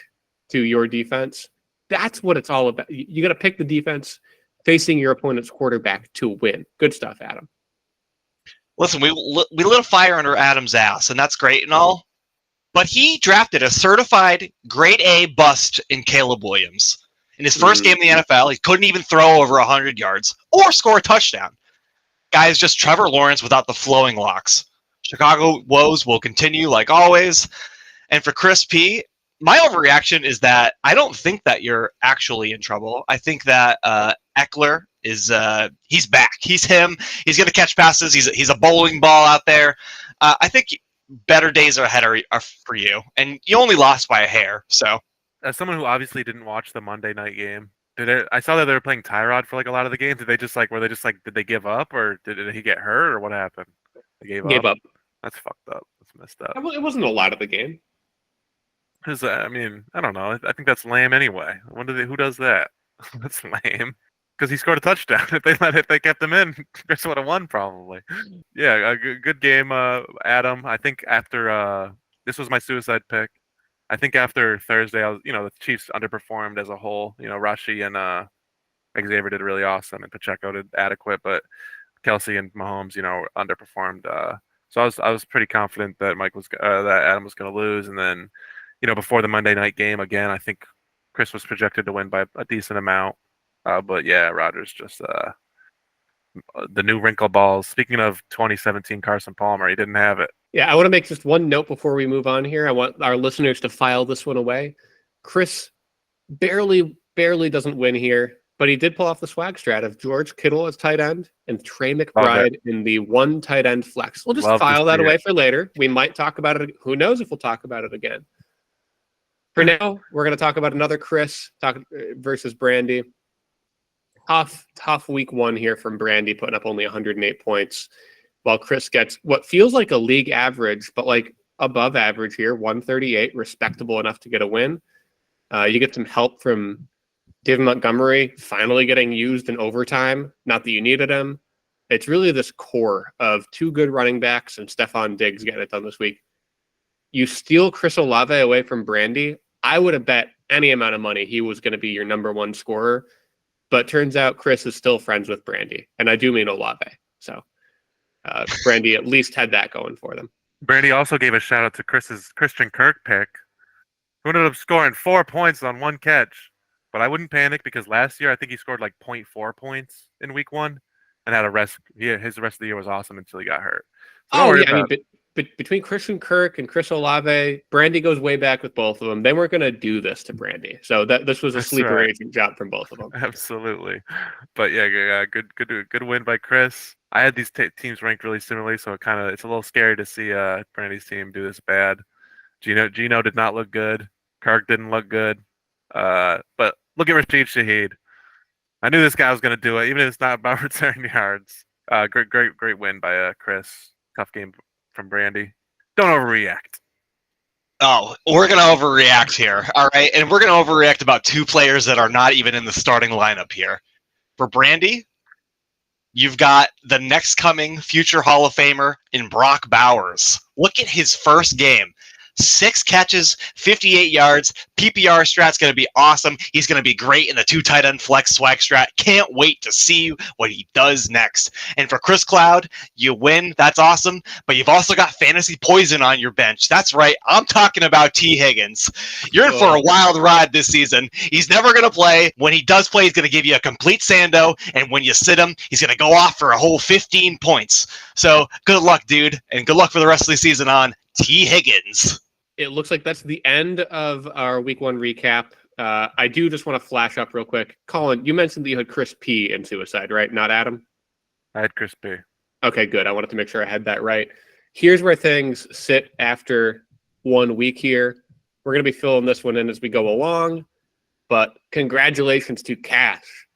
to your defense. That's what it's all about. You got to pick the defense facing your opponent's quarterback to win. Good stuff, Adam. Listen, we lit a fire under Adam's ass, and that's great and all. But he drafted a certified grade A bust in Caleb Williams. In his first game in the NFL, he couldn't even throw over 100 yards or score a touchdown. Guy is just Trevor Lawrence without the flowing locks. Chicago woes will continue like always. And for Chris P., my overreaction is that I don't think that you're actually in trouble. I think that Eckler is he's back. He's him. He's going to catch passes. He's a bowling ball out there. I think better days are ahead are for you. And you only lost by a hair. So, as someone who obviously didn't watch the Monday night game, I saw that they were playing Tyrod for like a lot of the games. Did they just did they give up, or did he get hurt, or what happened? They gave up. That's fucked up. That's messed up. It wasn't a lot of the game. I mean, I don't know. I think that's lame anyway. Who does that? That's lame. Because he scored a touchdown. If they kept him in, Chris would have won probably. Yeah, a good game, Adam. I think after this was my suicide pick. I think after Thursday, the Chiefs underperformed as a whole. Rashi and Xavier did really awesome, and Pacheco did adequate, but Kelsey and Mahomes, underperformed. So I was pretty confident that that Adam was going to lose, and then, before the Monday night game again, I think Chris was projected to win by a decent amount. But yeah, Rodgers just the new wrinkle balls. Speaking of 2017 Carson Palmer, he didn't have it. Yeah, I want to make just one note before we move on here. I want our listeners to file this one away. Chris barely doesn't win here, but he did pull off the swag strat of George Kittle as tight end and Trey McBride in the one tight end flex. We'll just file that away for later. We might talk about it. Who knows if we'll talk about it again. For now, we're going to talk about another Chris versus Brandy. Tough week one here from Brandy, putting up only 108 points, while Chris gets what feels like a league average, but like above average here, 138, respectable enough to get a win. You get some help from David Montgomery finally getting used in overtime. Not that you needed him. It's really this core of two good running backs and Stephon Diggs getting it done this week. You steal Chris Olave away from Brandy. I would have bet any amount of money he was going to be your number one scorer. But turns out Chris is still friends with Brandy. And I do mean Olave. So Brandy at least had that going for them. Brandy also gave a shout out to Chris's Christian Kirk pick, who ended up scoring 4 points on one catch. But I wouldn't panic because last year I think he scored like 0.4 points in week one and had a rest. His rest of the year was awesome until he got hurt. So between Christian Kirk and Chris Olave, Brandy goes way back with both of them. They weren't going to do this to Brandy, so this was a sleeper agent job from both of them. Absolutely, but yeah, good win by Chris. I had these teams ranked really similarly, so it's a little scary to see Brandy's team do this bad. Gino did not look good. Kirk didn't look good, but look at Rashid Shaheed. I knew this guy was going to do it, even if it's not about return yards. Great win by Chris. Tough game from Brandy. Don't overreact. Oh, we're going to overreact here. All right. And we're going to overreact about two players that are not even in the starting lineup here. For Brandy, you've got the next coming future Hall of Famer in Brock Bowers. Look at his first game. 6 catches, 58 yards. PPR strat's going to be awesome. He's going to be great in the 2 tight end flex swag strat. Can't wait to see what he does next. And for Chris Cloud, you win. That's awesome. But you've also got fantasy poison on your bench. That's right. I'm talking about T. Higgins. You're in for a wild ride this season. He's never going to play. When he does play, he's going to give you a complete sando. And when you sit him, he's going to go off for a whole 15 points. So good luck, dude. And good luck for the rest of the season on T. Higgins. It looks like that's the end of our week one recap. I do just want to flash up real quick. Colin, you mentioned that you had Chris P in suicide, right? Not Adam? I had Chris P. Okay, good. I wanted to make sure I had that right. Here's where things sit after 1 week here. We're going to be filling this one in as we go along. But congratulations to Cash,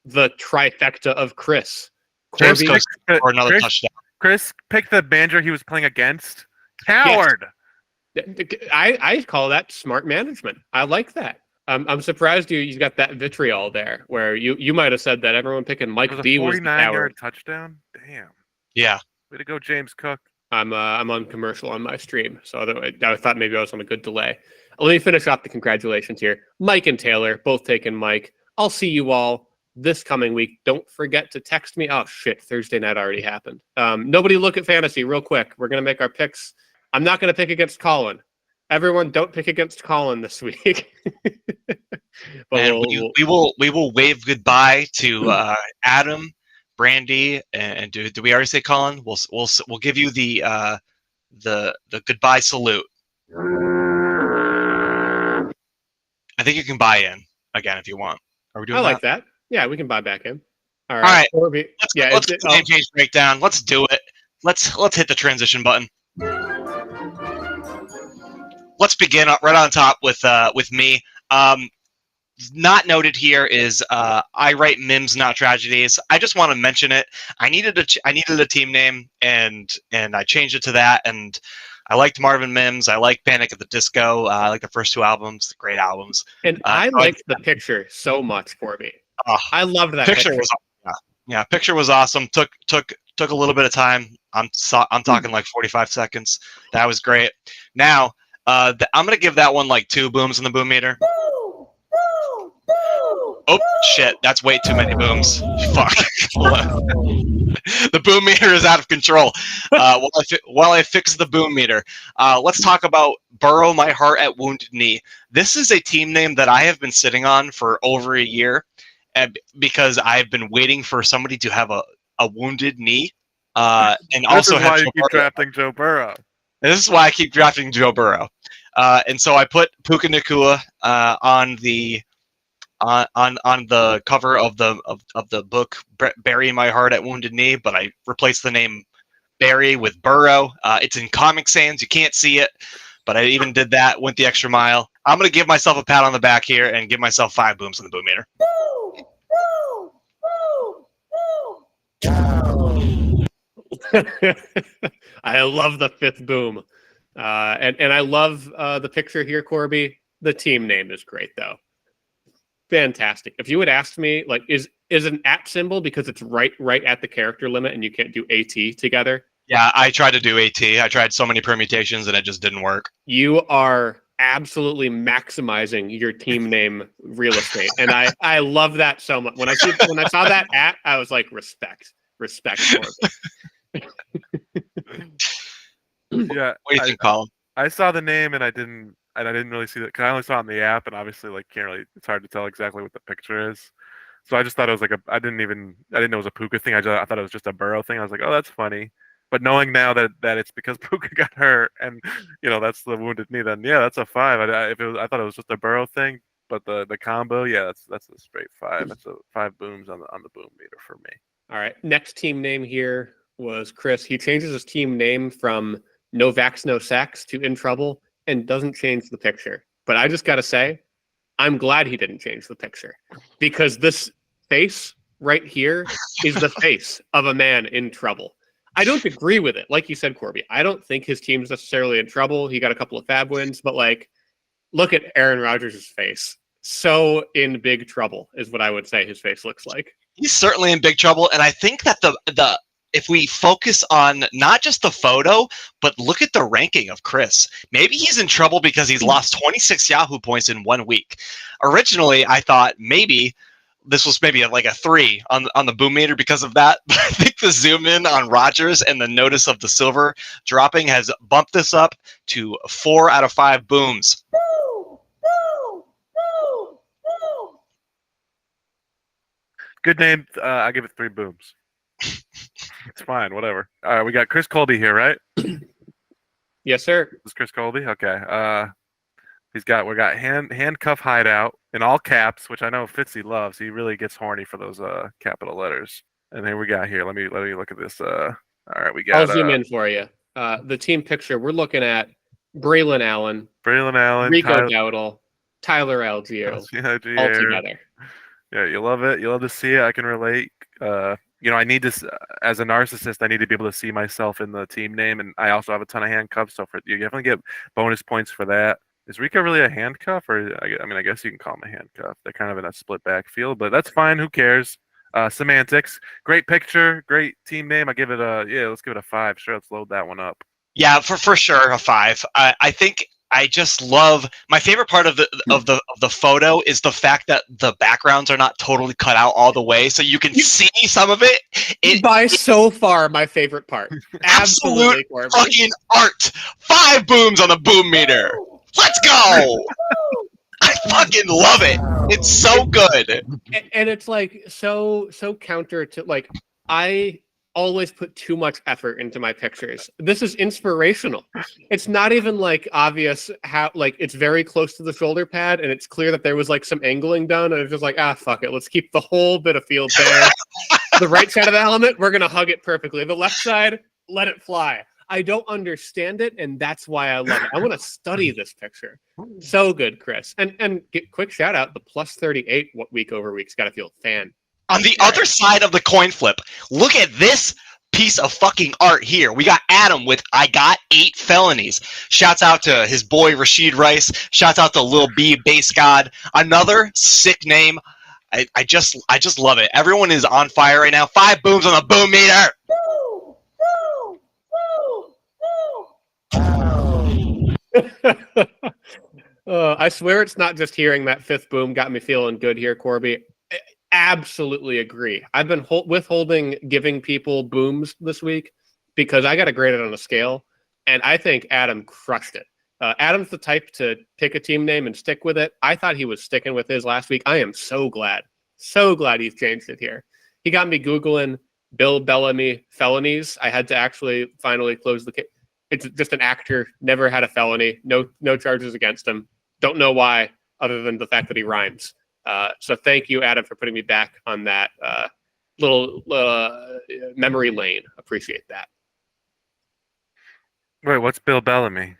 the trifecta of Chris. James goes for another touchdown. Chris picked the manager he was playing against. Coward! Yes. I call that smart management. I like that. I'm surprised you got that vitriol there, where you might have said that everyone picking Mike It was B a was the 49-yard coward. touchdown. Damn. Yeah. Way to go, James Cook. I'm on commercial on my stream, so I thought maybe I was on a good delay. Let me finish off the congratulations here. Mike and Taylor both taking Mike. I'll see you all this coming week. Don't forget to text me. Oh shit, Thursday night already happened. Nobody look at fantasy real quick. We're gonna make our picks. I'm not gonna pick against Colin. Everyone, don't pick against Colin this week. But And we will wave goodbye to Adam, Brandy, and do we already say Colin? We'll give you the goodbye salute. I think you can buy in again if you want. Are we doing I like that. Yeah, we can buy back in. All right. Corby. Let's get the name change breakdown. Let's do it. Let's hit the transition button. Let's begin right on top with me. Not noted here is I write memes, not tragedies. I just want to mention it. I needed a team name, and I changed it to that. And I liked Marvin Mims. I like Panic at the Disco. I like the first two albums, great albums. And I liked the picture so much, Corby. I loved that picture. Picture was awesome. Took a little bit of time. I'm talking like 45 seconds. That was great. Now I'm gonna give that one like 2 booms in the boom meter. Oh shit, that's way too many booms. Fuck. The boom meter is out of control. While I fix the boom meter, let's talk about Burrow My Heart at Wounded Knee. This is a team name that I have been sitting on for over a year, because I've been waiting for somebody to have a wounded knee, and also have you keep drafting Joe Burrow. This is why I keep drafting Joe Burrow, and so I put Puka Nacua on the cover of the book Bury My Heart at Wounded Knee, but I replaced the name Barry with Burrow. It's in Comic Sans. You can't see it, but I even did that, went the extra mile. I'm going to give myself a pat on the back here and give myself 5 booms in the boom meter. I love the 5th boom. And I love the picture here, Corby. The team name is great, though. Fantastic. If you had asked me, like, is an at symbol because it's right at the character limit and you can't do AT together? Yeah, I tried to do AT. I tried so many permutations and it just didn't work. You are absolutely maximizing your team name real estate, and I love that so much. When I saw that at, I was like, respect for it. Yeah. What do you think, Colin? I saw the name and I didn't really see that because I only saw it on the app, and obviously it's hard to tell exactly what the picture is. So I just thought it was like I didn't know it was a Puka thing. I thought it was just a Burrow thing. I was like, oh, that's funny. But knowing now that it's because Puka got hurt and that's the wounded knee, then yeah, that's a 5. I thought it was just a Burrow thing, but the combo, yeah, that's a straight 5. That's a 5 booms on the boom meter for me. All right, next team name here was Chris. He changes his team name from No Vax No Sex to In Trouble and doesn't change the picture. But I just gotta say, I'm glad he didn't change the picture, because this face right here is the face of a man in trouble. I don't agree with it. Like you said, Corby, I don't think his team's necessarily in trouble. He got a couple of fab wins, but like, look at Aaron Rodgers' face. So in big trouble is what I would say his face looks like. He's certainly in big trouble, and I think that the if we focus on not just the photo, but look at the ranking of Chris, maybe he's in trouble because he's lost 26 Yahoo points in 1 week. Originally, I thought maybe this was maybe like a 3 on the boom meter because of that. But I think the zoom in on Rodgers and the notice of the silver dropping has bumped this up to 4 out of 5 booms. Good name. I give it 3 booms. It's fine. Whatever. All right, we got Chris Colby here, right? Yes, sir. This is Chris Colby. Okay. We got handcuff hideout in all caps, which I know Fitzy loves. He really gets horny for those capital letters. And then we got here. Let me look at this. All right, we got. I'll zoom in for you. The team picture. We're looking at Braylon Allen, Rico Dowdle, Tyler Algier, all together. Yeah, you love it. You love to see it. I can relate. I need this as a narcissist. I need to be able to see myself in the team name, and I also have a ton of handcuffs. So you definitely get bonus points for that. Is Rico really a handcuff, or I mean, I guess you can call him a handcuff. They're kind of in a split backfield, but that's fine. Who cares? Semantics. Great picture. Great team name. I give it a Let's give it a 5. Sure, let's load that one up. Yeah, for sure, a 5. I think I just love my favorite part of the photo is the fact that the backgrounds are not totally cut out all the way, so you can see some of it. By so far my favorite part. Absolute fucking art. 5 booms on the boom meter. Let's go. I fucking love it. It's so good. And it's like so counter to like I always put too much effort into my pictures. This is inspirational. It's not even like obvious how like it's very close to the shoulder pad and it's clear that there was like some angling done and it's just like fuck it, let's keep the whole bit of field there. The right side of the helmet, we're gonna hug it perfectly. The left side, let it fly. I don't understand it, and that's why I love it. I want to study this picture. So good, Chris. And quick shout out, the plus 38 week over week's got to feel fan. On the other side of the coin flip, look at this piece of fucking art here. We got Adam with I got 8 felonies. Shouts out to his boy Rashid Rice. Shouts out to Lil B Base God. Another sick name. I just love it. Everyone is on fire right now. 5 booms on the boom meter. I swear it's not just hearing that 5th boom got me feeling good here, Corby. I absolutely agree. I've been withholding giving people booms this week because I got to grade it on a scale, and I think Adam crushed it. Adam's the type to pick a team name and stick with it. I thought he was sticking with his last week. I am so glad he's changed it here. He got me Googling Bill Bellamy felonies. I had to actually finally close the case. It's just an actor, never had a felony, no charges against him. Don't know why, other than the fact that he rhymes. So thank you, Adam, for putting me back on that little memory lane. Appreciate that. Wait, what's Bill Bellamy?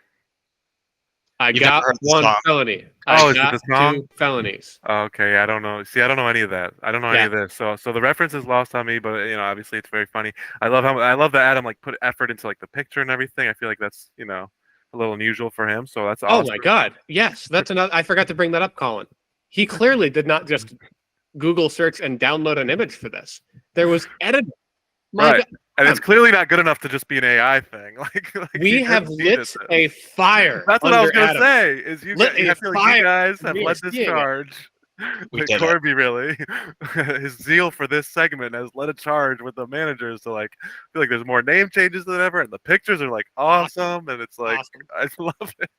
I got 1 felony. Oh, is it the song? 2 felonies. Oh, okay, I don't know. See, I don't know any of that. I don't know any of this. So the reference is lost on me, but obviously it's very funny. I love that Adam like put effort into like the picture and everything. I feel like that's a little unusual for him. So that's awesome. Oh my god, yes, that's another. I forgot to bring that up, Colin. He clearly did not just Google search and download an image for this. There was editing. Right. And it's clearly not good enough to just be an AI thing. Like we have lit a fire. That's what I was going to say. Is I feel like you guys have led this charge. Corby really, his zeal for this segment has led a charge with the managers to like feel like there's more name changes than ever, and the pictures are like awesome, and it's like I love it.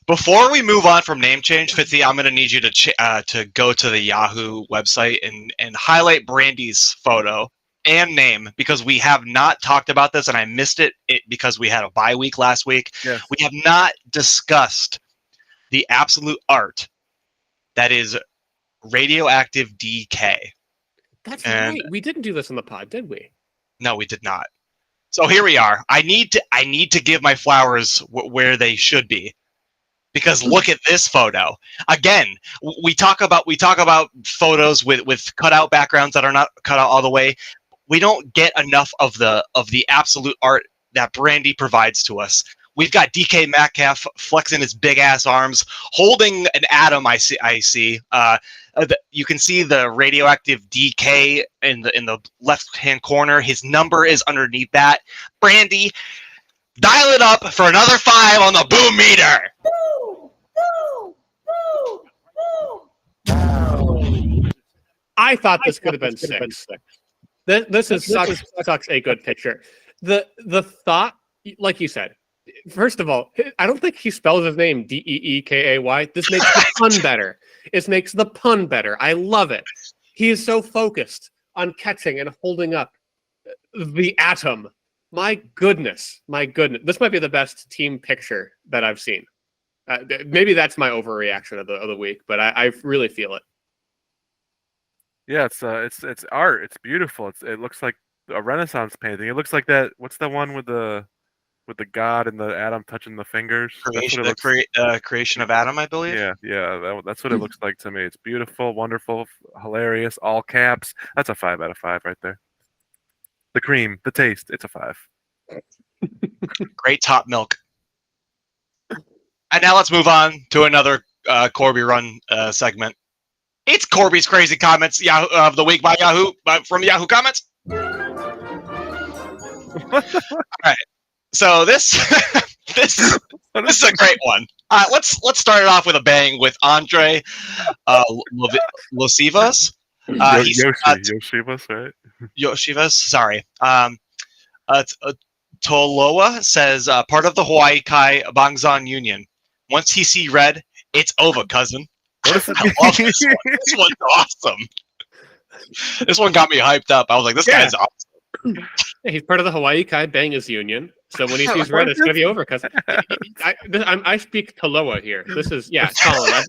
Before we move on from name change, Fitzy, I'm going to need you to go to the Yahoo website and highlight Brandy's photo and name, because we have not talked about this and I missed it because we had a bye week last week. Yes. We have not discussed the absolute art that is radioactive DK. That's right. We didn't do this on the pod, did we? No, we did not. So here we are. I need to give my flowers where they should be. Because look at this photo. Again, we talk about photos with cutout backgrounds that are not cut out all the way. We don't get enough of the absolute art that Brandy provides to us. We've got DK Metcalf flexing his big ass arms, holding an atom. I see. You can see the radioactive DK in the left hand corner. His number is underneath that. Brandy, dial it up for another 5 on the boom meter. I thought this could have been 6. This is such a good picture. The thought, like you said, first of all, I don't think he spells his name Deekay. This makes the pun better. It makes the pun better. I love it. He is so focused on catching and holding up the atom. My goodness. This might be the best team picture that I've seen. Maybe that's my overreaction of the week, but I really feel it. Yeah, it's art. It's beautiful. It looks like a Renaissance painting. It looks like that. What's the one with the god and the atom touching the fingers? Creation of Adam, I believe. Yeah. That's what it looks like to me. It's beautiful, wonderful, hilarious, all caps. That's a 5 out of 5 right there. The cream, the taste. It's a 5. Great top milk. And now let's move on to another Corby Run segment. It's Corby's Crazy Comments Yahoo, of the Week by Yahoo, from Yahoo Comments. All right. So this this is a great one. Let's start it off with a bang with Andre Losivas. Yoshivas, right? Yoshivas, sorry. Toloa says, part of the Hawaii Kai Bangzan Union. Once he see red, it's over, cousin. I love this one. This one's awesome. This one got me hyped up. I was like, this guy's awesome. He's part of the Hawaii Kai Bangers Union. So when he sees red, it's going to be over. Because I speak Toloa here. This is, Colin.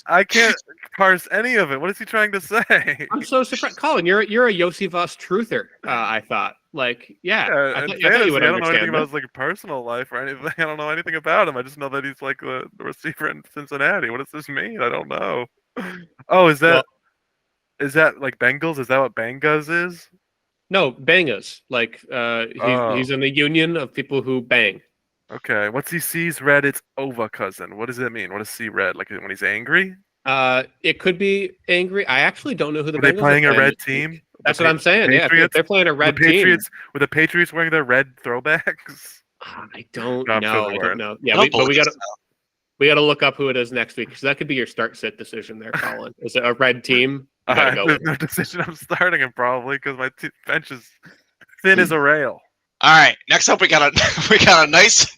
I can't parse any of it. What is he trying to say? I'm so surprised. Colin, you're a Yosivas truther, I thought. I thought you would I don't know anything understand about his personal life or anything. I don't know anything about him. I just know that he's like the receiver in Cincinnati. What does this mean? I don't know. Oh, is that like Bengals? Is that what Bangas is? No, Bangas. He's in the union of people who bang. Okay. Once he sees red, it's over, cousin. What does it mean? What does see red? Like when he's angry? It could be angry. I actually don't know who the Are Bengals they playing are a red team? That's what I'm saying. Patriots? Yeah, if they're playing a red team. Were the Patriots wearing their red throwbacks? I don't know. I don't know. Yeah, but we got to look up who it is next week because that could be your start sit decision there, Colin. Is it a red team? There's no decision. I'm starting him probably because my bench is thin as a rail. All right. Next up, we got a nice.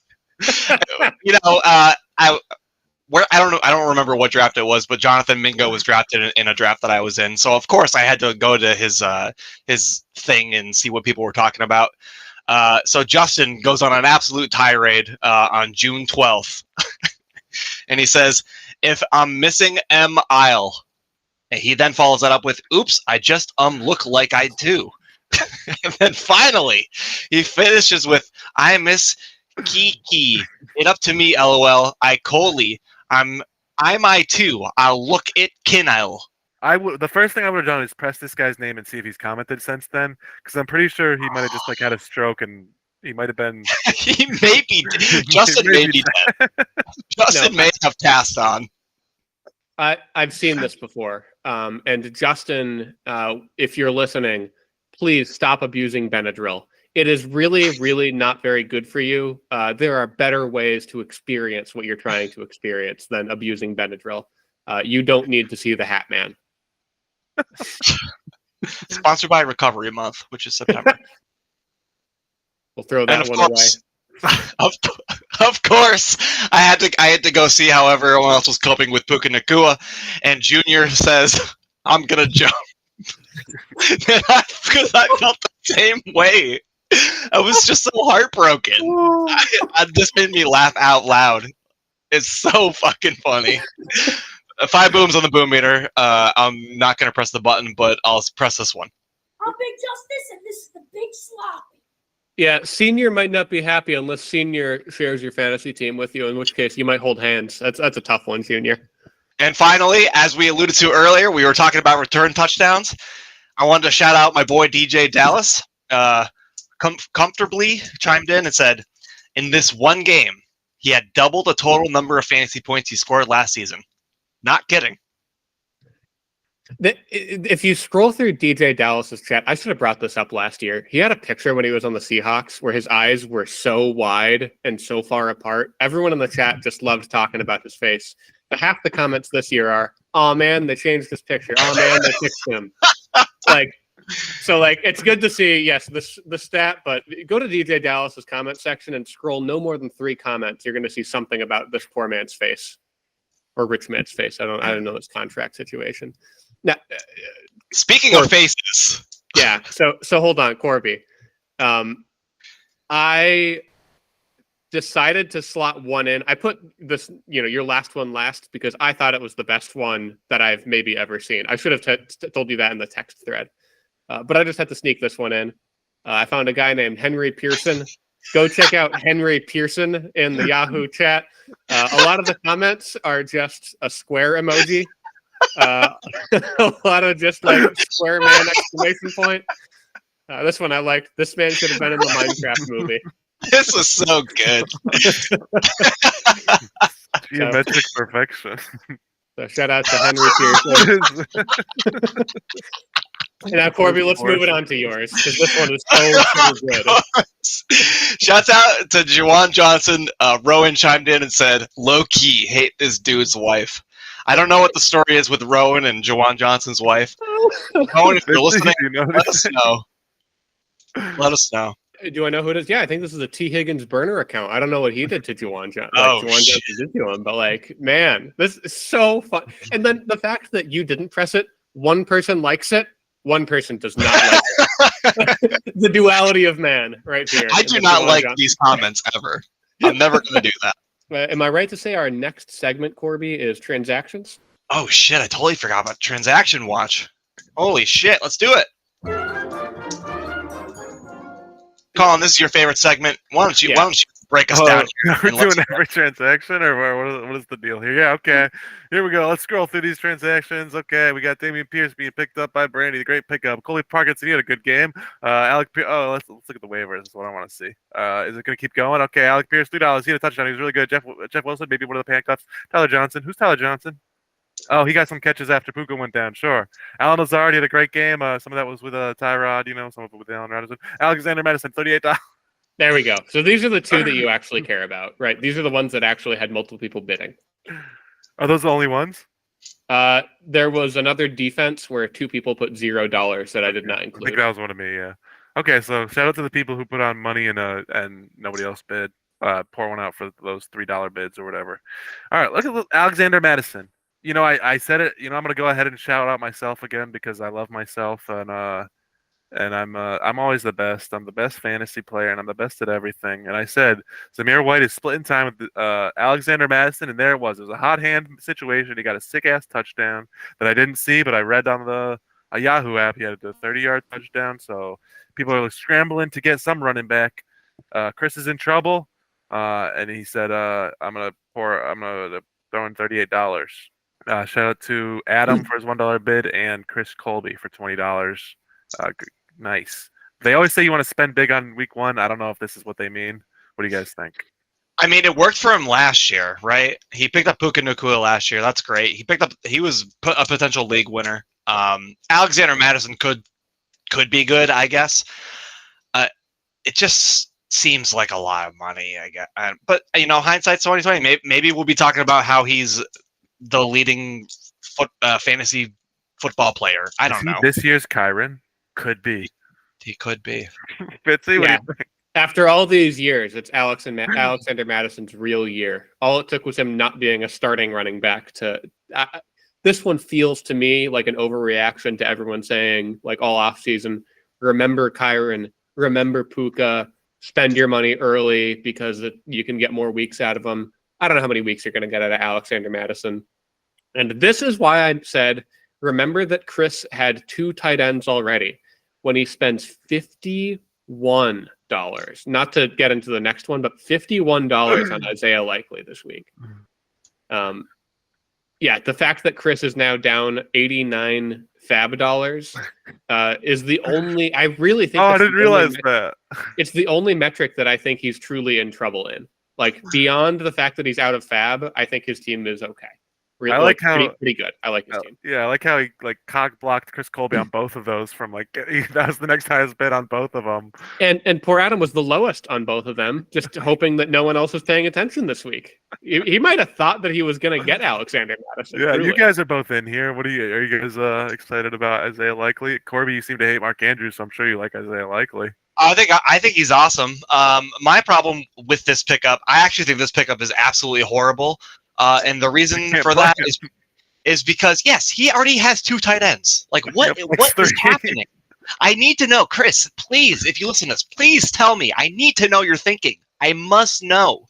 I don't remember what draft it was, but Jonathan Mingo was drafted in a draft that I was in. So of course I had to go to his thing and see what people were talking about. So Justin goes on an absolute tirade on June 12th, and he says, "If I'm missing M aisle," and he then follows that up with, "Oops, I just look like I do." And then finally he finishes with, "I miss Kiki. It up to me, LOL. I Coley. I'm I too. I'll look it Kinile." The first thing I would have done is press this guy's name and see if he's commented since then, because I'm pretty sure he might have just had a stroke and he might have been. He may be. Justin may be dead. Justin may have passed on. I've seen this before. And Justin, if you're listening, please stop abusing Benadryl. It is really, really not very good for you. There are better ways to experience what you're trying to experience than abusing Benadryl. You don't need to see the Hat Man. Sponsored by Recovery Month, which is September. We'll throw that one away. Of course, I had to go see how everyone else was coping with Puka Nakua, and Junior says, "I'm gonna jump." Because I felt the same way. I was just so heartbroken. This made me laugh out loud. It's so fucking funny. 5 booms on the boom meter. I'm not going to press the button, but I'll press this one. I'm Big Justice, and this is the Big Sloppy. Yeah, Senior might not be happy unless Senior shares your fantasy team with you, in which case you might hold hands. That's a tough one, Junior. And finally, as we alluded to earlier, we were talking about return touchdowns. I wanted to shout out my boy DJ Dallas. Comfortably chimed in and said, in this one game, he had double the total number of fantasy points he scored last season. Not kidding. If you scroll through DJ Dallas's chat, I should have brought this up last year. He had a picture when he was on the Seahawks where his eyes were so wide and so far apart. Everyone in the chat just loved talking about his face. But half the comments this year are, "Oh man, they changed his picture. Oh man, they fixed him." It's good to see, yes, the stat, but go to DJ Dallas's comment section and scroll no more than 3 comments. You're going to see something about this poor man's face or rich man's face. I don't know his contract situation. Now, speaking of faces, yeah. So hold on, Corby. I decided to slot one in. I put this, your last one last because I thought it was the best one that I've maybe ever seen. I should have told you that in the text thread. But I just had to sneak this one in. I found a guy named Henry Pearson. Go check out Henry Pearson in the Yahoo chat. A lot of the comments are just a square emoji. A lot of just square man exclamation point. This one I liked. This man should have been in the Minecraft movie. This was so good. Geometric perfection. So shout out to Henry Pearson. And now, Corby, let's move it on to yours because this one is so good. Shouts out to Juwan Johnson. Rowan chimed in and said, "Low key, hate this dude's wife." I don't know what the story is with Rowan and Juwan Johnson's wife. Rowan, if you're listening, let us know. Let us know. Do I know who it is? Yeah, I think this is a T. Higgins burner account. I don't know what he did to Juwan Johnson. Oh, Juwan Johnson did to him, but like, man, this is so fun. And then the fact that you didn't press it, one person likes it, one person does not like it. The duality of man, right here. I do not like these comments ever. I'm never going to do that. Am I right to say our next segment, Corby, is transactions? Oh shit! I totally forgot about Transaction Watch. Holy shit! Let's do it. Colin, this is your favorite segment. Why don't you break us down here? Are we doing every transaction, or what is the deal here? Yeah, okay. Here we go. Let's scroll through these transactions. Okay, we got Damian Pierce being picked up by Brandy. The great pickup. Coley Parkinson, he had a good game. Alec Pierce. Oh, let's look at the waivers. That's what I want to see. Is it going to keep going? Okay, Alec Pierce, $3. He had a touchdown. He was really good. Jeff Wilson, maybe one of the handcuffs. Tyler Johnson. Who's Tyler Johnson? Oh, he got some catches after Puka went down. Sure. Alan Lazard, he had a great game. Some of that was with Tyrod, some of it with Allen Robinson. Alexander Madison, $38. There we go. So these are the two that you actually care about, right? These are the ones that actually had multiple people bidding. Are those the only ones? There was another defense where two people put $0 that I did not I include. think that was one of me, yeah. Okay, so shout out to the people who put on money and nobody else bid. Pour one out for those $3 bids or whatever. All right, look at Alexander Madison. I said it. I'm gonna go ahead and shout out myself again because I love myself and I'm always the best. I'm the best fantasy player and I'm the best at everything. And I said Zamir White is splitting time with Alexander Madison, and there it was. It was a hot hand situation. He got a sick ass touchdown that I didn't see, but I read on the Yahoo app he had a 30-yard touchdown. So people are scrambling to get some running back. Chris is in trouble, and he said I'm gonna throw in $38. Shout out to Adam for his $1 bid and Chris Colby for $20. Nice. They always say you want to spend big on week one. I don't know if this is what they mean. What do you guys think? I mean, it worked for him last year, right? He picked up Puka Nacua last year. That's great. He was a potential league winner. Alexander Madison could be good, I guess. It just seems like a lot of money, I guess. But hindsight's 2020. Maybe we'll be talking about how he's the leading fantasy football player. I don't know. This year's Kyron could be. He could be. Fitzy, what do you think? After all these years, it's Alexander Madison's real year. All it took was him not being a starting running back to. This one feels to me like an overreaction to everyone saying, like all offseason, remember Kyron, remember Puka, spend your money early because you can get more weeks out of him. I don't know how many weeks you're going to get out of Alexander Madison. And this is why I said, remember that Chris had 2 tight ends already when he spends $51. Not to get into the next one, but $51 on Isaiah Likely this week. The fact that Chris is now down 89 fab dollars is the only. I really think. Oh, I didn't realize that. It's the only metric that I think he's truly in trouble in. Like beyond the fact that he's out of fab, I think his team is okay. Really, I like how pretty good. I like his team. Yeah, I like how he cock blocked Chris Colby on both of those from that was the next highest bid on both of them. And poor Adam was the lowest on both of them, just hoping that no one else was paying attention this week. He might have thought that he was going to get Alexander Madison. Yeah, truly. You guys are both in here. Are you guys excited about Isaiah Likely? Corby, you seem to hate Mark Andrews, so I'm sure you like Isaiah Likely. I think he's awesome. My problem with this pickup, I actually think this pickup is absolutely horrible. And the reason for that is because, yes, he already has 2 tight ends. Like, what is happening? I need to know. Chris, please, if you listen to this, please tell me. I need to know your thinking. I must know.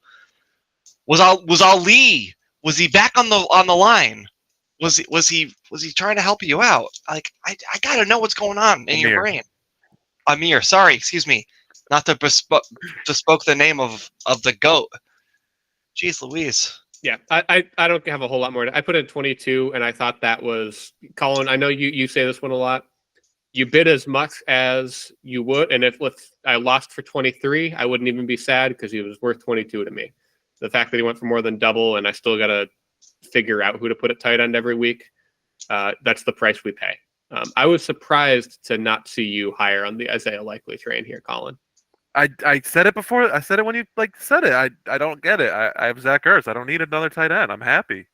Was Ali? Was he back on the line? Was he trying to help you out? Like, I gotta know what's going on in your brain. Amir, sorry, excuse me. Not to bespoke the name of the GOAT. Jeez Louise. Yeah, I don't have a whole lot more. I put in 22, and I thought that was Colin. I know you say this one a lot. you bid as much as you would, and if I lost for 23, I wouldn't even be sad because he was worth 22 to me. The fact that he went for more than double, and I still got to figure out who to put at tight end every week, that's the price we pay. I was surprised to not see you higher on the Isaiah Likely train here, Colin. I said it before. I said it when you said it. I don't get it. I have Zach Ertz. I don't need another tight end. I'm happy.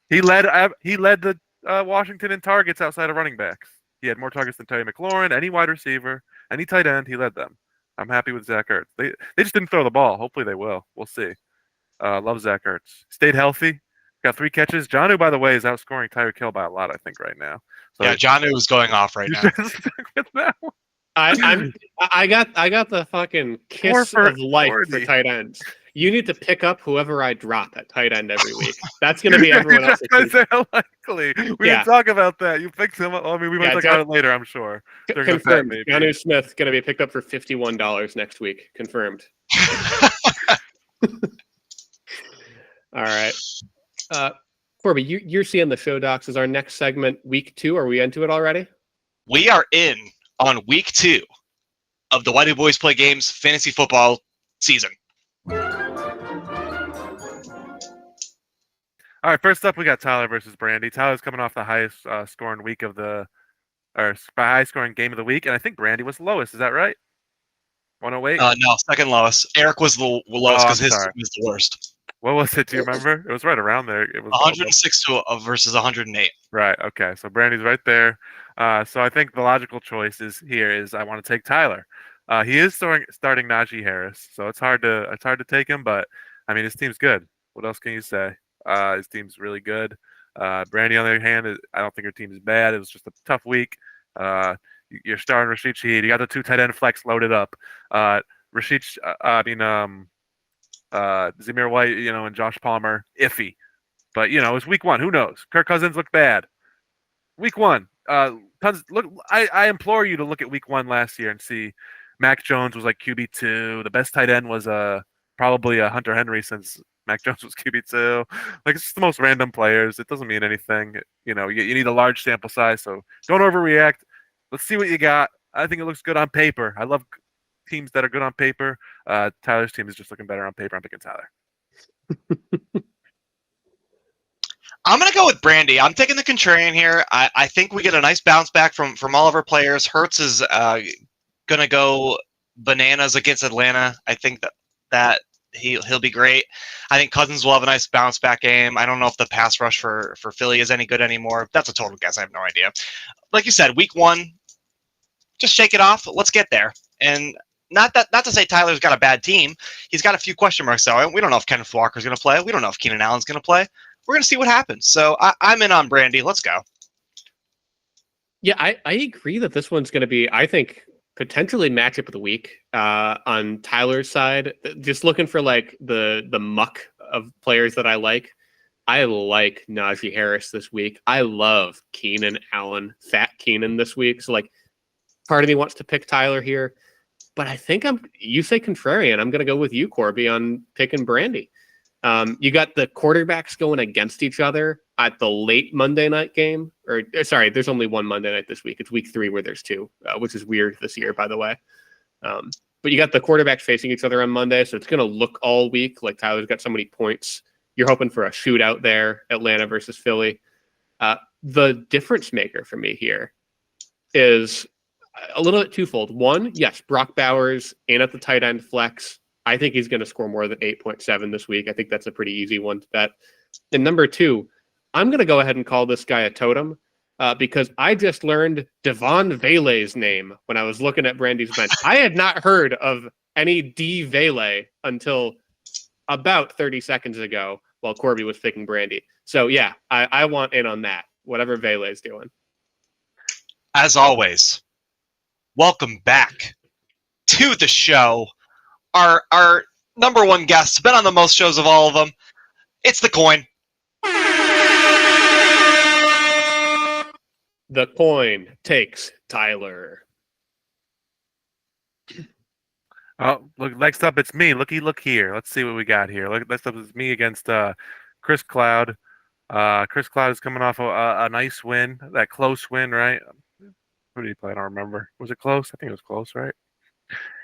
He led the Washington in targets outside of running backs. He had more targets than Terry McLaurin, any wide receiver, any tight end. He led them. I'm happy with Zach Ertz. They just didn't throw the ball. Hopefully they will. We'll see. Love Zach Ertz. Stayed healthy. Got 3 catches. Jonnu, by the way, is outscoring Tyreek Hill by a lot, I think, right now. So Yeah, Jonnu is going off right now. with that one. I got the fucking kiss of life for tight ends. You need to pick up whoever I drop at tight end every week. That's going to be everyone else's. Likely. We didn't talk about that. You picked him up. I mean, we might talk about it later, I'm sure. Confirmed. Jonnu Smith going to be picked up for $51 next week. Confirmed. All right. Corbett, you're seeing the show docs as our next segment, week 2. Are we into it already? We are in on week 2 of the Why Do Boys Play Games fantasy football season. All right, first up, we got Tyler versus Brandy. Tyler's coming off the highest scoring week of the, or high scoring game of the week, and I think Brandy was lowest. Is that right? 108. No, second lowest. Eric was the lowest because his was the worst. What was it? Do you remember? It was right around there. It was 106 versus 108. Right. Okay. So Brandy's right there. So I think the logical choice is I want to take Tyler. He is starting Najee Harris, so it's hard to take him. But I mean, his team's good. What else can you say? His team's really good. Brandy, on the other hand, I don't think her team is bad. It was just a tough week. You're starting Rashid Shaheed. You got the 2 tight end flex loaded up. Zamir White, and Josh Palmer, iffy. But it's week 1. Who knows? Kirk Cousins looked bad. Week 1. Look. I implore you to look at week 1 last year and see. Mac Jones was like QB2. The best tight end was probably a Hunter Henry since Mac Jones was QB2. Like, it's just the most random players. It doesn't mean anything. You need a large sample size, so don't overreact. Let's see what you got. I think it looks good on paper. I love teams that are good on paper. Tyler's team is just looking better on paper. I'm picking Tyler. I'm going to go with Brandy. I'm taking the contrarian here. I think we get a nice bounce back from all of our players. Hurts is going to go bananas against Atlanta. I think that he'll be great. I think Cousins will have a nice bounce back game. I don't know if the pass rush for Philly is any good anymore. That's a total guess. I have no idea. Like you said, week 1, just shake it off. Let's get there. And not to say Tyler's got a bad team. He's got a few question marks, though. We don't know if Kenneth Walker's going to play. We don't know if Keenan Allen's going to play. We're going to see what happens. So I'm in on Brandy. Let's go. Yeah, I agree that this one's going to be, I think, potentially matchup of the week on Tyler's side. Just looking for like the muck of players that I like. I like Najee Harris this week. I love Keenan Allen, Fat Keenan this week. So like, part of me wants to pick Tyler here, but I think you say contrarian. I'm going to go with you, Corby, on picking Brandy. You got the quarterbacks going against each other at the late Monday night game. Or sorry, there's only one Monday night this week. It's week 3 where there's 2, which is weird this year, by the way. But you got the quarterbacks facing each other on Monday, so it's going to look all week like Tyler's got so many points. You're hoping for a shootout there, Atlanta versus Philly. The difference maker for me here is a little bit twofold. One, yes, Brock Bowers in at the tight end flex. I think he's going to score more than 8.7 this week. I think that's a pretty easy one to bet. And number 2, I'm going to go ahead and call this guy a totem because I just learned Devon Vele's name when I was looking at Brandy's bench. I had not heard of any D. Vele until about 30 seconds ago while Corby was picking Brandy. So, yeah, I want in on that, whatever Vele's doing. As always, welcome back to the show. Our number 1 guest, been on the most shows of all of them. It's the coin. The coin takes Tyler. Oh, look! Next up, it's me. Look here. Let's see what we got here. Next up is me against Chris Cloud. Chris Cloud is coming off a nice win, that close win, right? Who did he play? I don't remember. Was it close? I think it was close, right?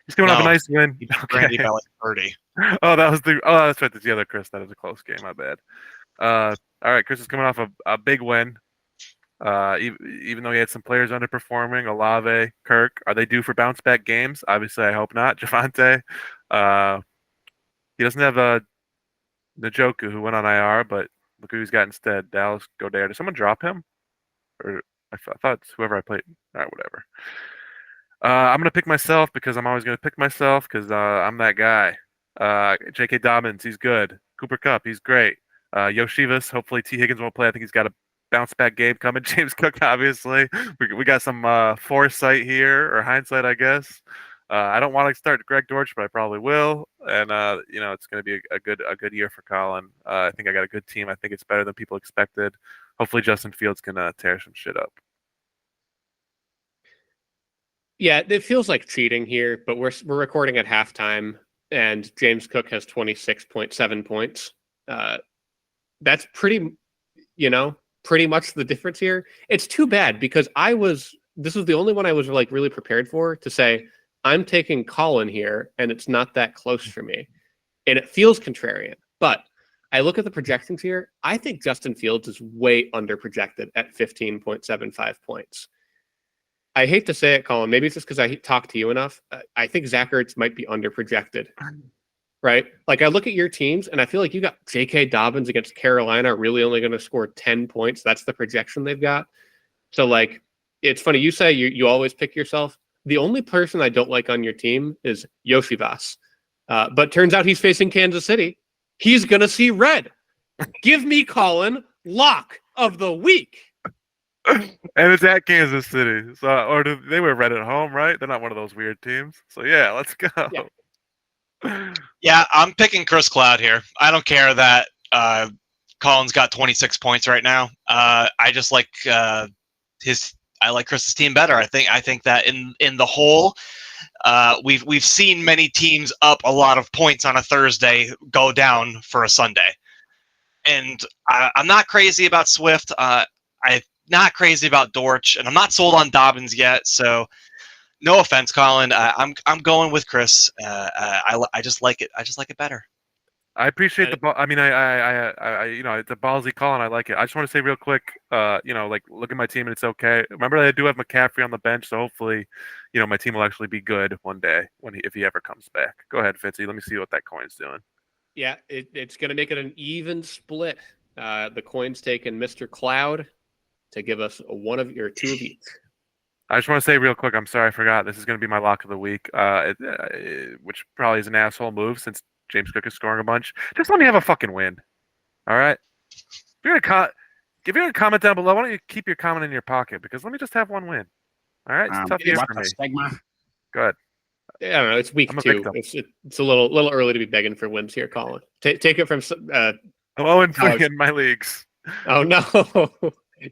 He's coming off a No. nice win. He beat Brandy by like 30. Oh, that's right. That's the other Chris. That was a close game. My bad. All right, Chris is coming off a big win. Even though he had some players underperforming, Olave, Kirk, are they due for bounce back games? Obviously, I hope not. Javante, he doesn't have Njoku, who went on IR, but look who he's got instead. Dallas Goddard. Did someone drop him? Or I thought it's whoever I played. All right, whatever. I'm gonna pick myself because I'm always gonna pick myself because I'm that guy. J.K. Dobbins, he's good. Cooper Kupp, he's great. Yoshivas, hopefully T. Higgins won't play. I think he's got a bounce back game coming. James Cook, obviously. We got some foresight here, or hindsight, I guess. I don't want to start Greg Dortch, but I probably will. And it's going to be a good year for Colin. I think I got a good team. I think it's better than people expected. Hopefully Justin Fields can tear some shit up. Yeah, it feels like cheating here, but we're recording at halftime, and James Cook has 26.7 points. That's pretty much the difference here. It's too bad because this was the only one I was like really prepared for to say I'm taking Colin here, and it's not that close for me, and it feels contrarian. But I look at the projections here. I think Justin Fields is way under projected at 15.75 points. I hate to say it, Colin. Maybe it's just because I talk to you enough. I think Zach Ertz might be under projected, right? Like I look at your teams, and I feel like you got J.K. Dobbins against Carolina, really only going to score 10 points. That's the projection they've got. So like, it's funny. You say you always pick yourself. The only person I don't like on your team is Yoshivas, but turns out he's facing Kansas City. He's going to see red. Give me Colin lock of the week. And it's at Kansas City. So, they were red at home, right? They're not one of those weird teams. So yeah, let's go. Yeah, I'm picking Chris Cloud here. I don't care that Colin's got 26 points right now. I just like I like Chris's team better. I think that in the whole, we've seen many teams up a lot of points on a Thursday go down for a Sunday, and I'm not crazy about Swift. I'm not crazy about Dortch, and I'm not sold on Dobbins yet. So, no offense, Colin. I'm going with Chris. I just like it. I just like it better. I appreciate the ball. I mean, it's a ballsy call, and I like it. I just want to say real quick, look at my team, and it's okay. Remember, I do have McCaffrey on the bench, so hopefully, my team will actually be good one day if he ever comes back. Go ahead, Fitzy. Let me see what that coin's doing. Yeah, it's going to make it an even split. The coin's taken Mr. Cloud to give us one of your two of each. I just want to say real quick, I'm sorry I forgot. This is going to be my lock of the week, which probably is an asshole move since James Cook is scoring a bunch. Just let me have a fucking win. All right? If you're gonna comment down below, why don't you keep your comment in your pocket? Because let me just have one win. All right? It's a tough year for me. Stigma. Go ahead. I don't know. It's week 2. It's a little early to be begging for wins here, Colin. Take it from. I'm 0-3 in my leagues. Oh no,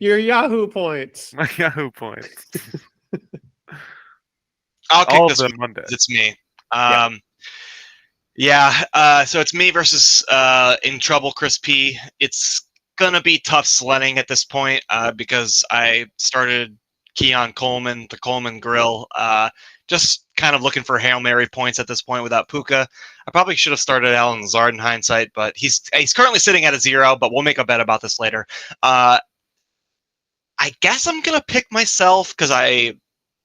your Yahoo points. My Yahoo points. I'll kick All this of them one. Monday. It's me. So it's me versus in trouble Chris P. It's gonna be tough sledding at this point because I started Keon Coleman, the Coleman Grill. Just kind of looking for Hail Mary points at this point without Puka. I probably should have started Alan Lazard in hindsight, but he's currently sitting at a 0, but we'll make a bet about this later. I guess I'm going to pick myself because I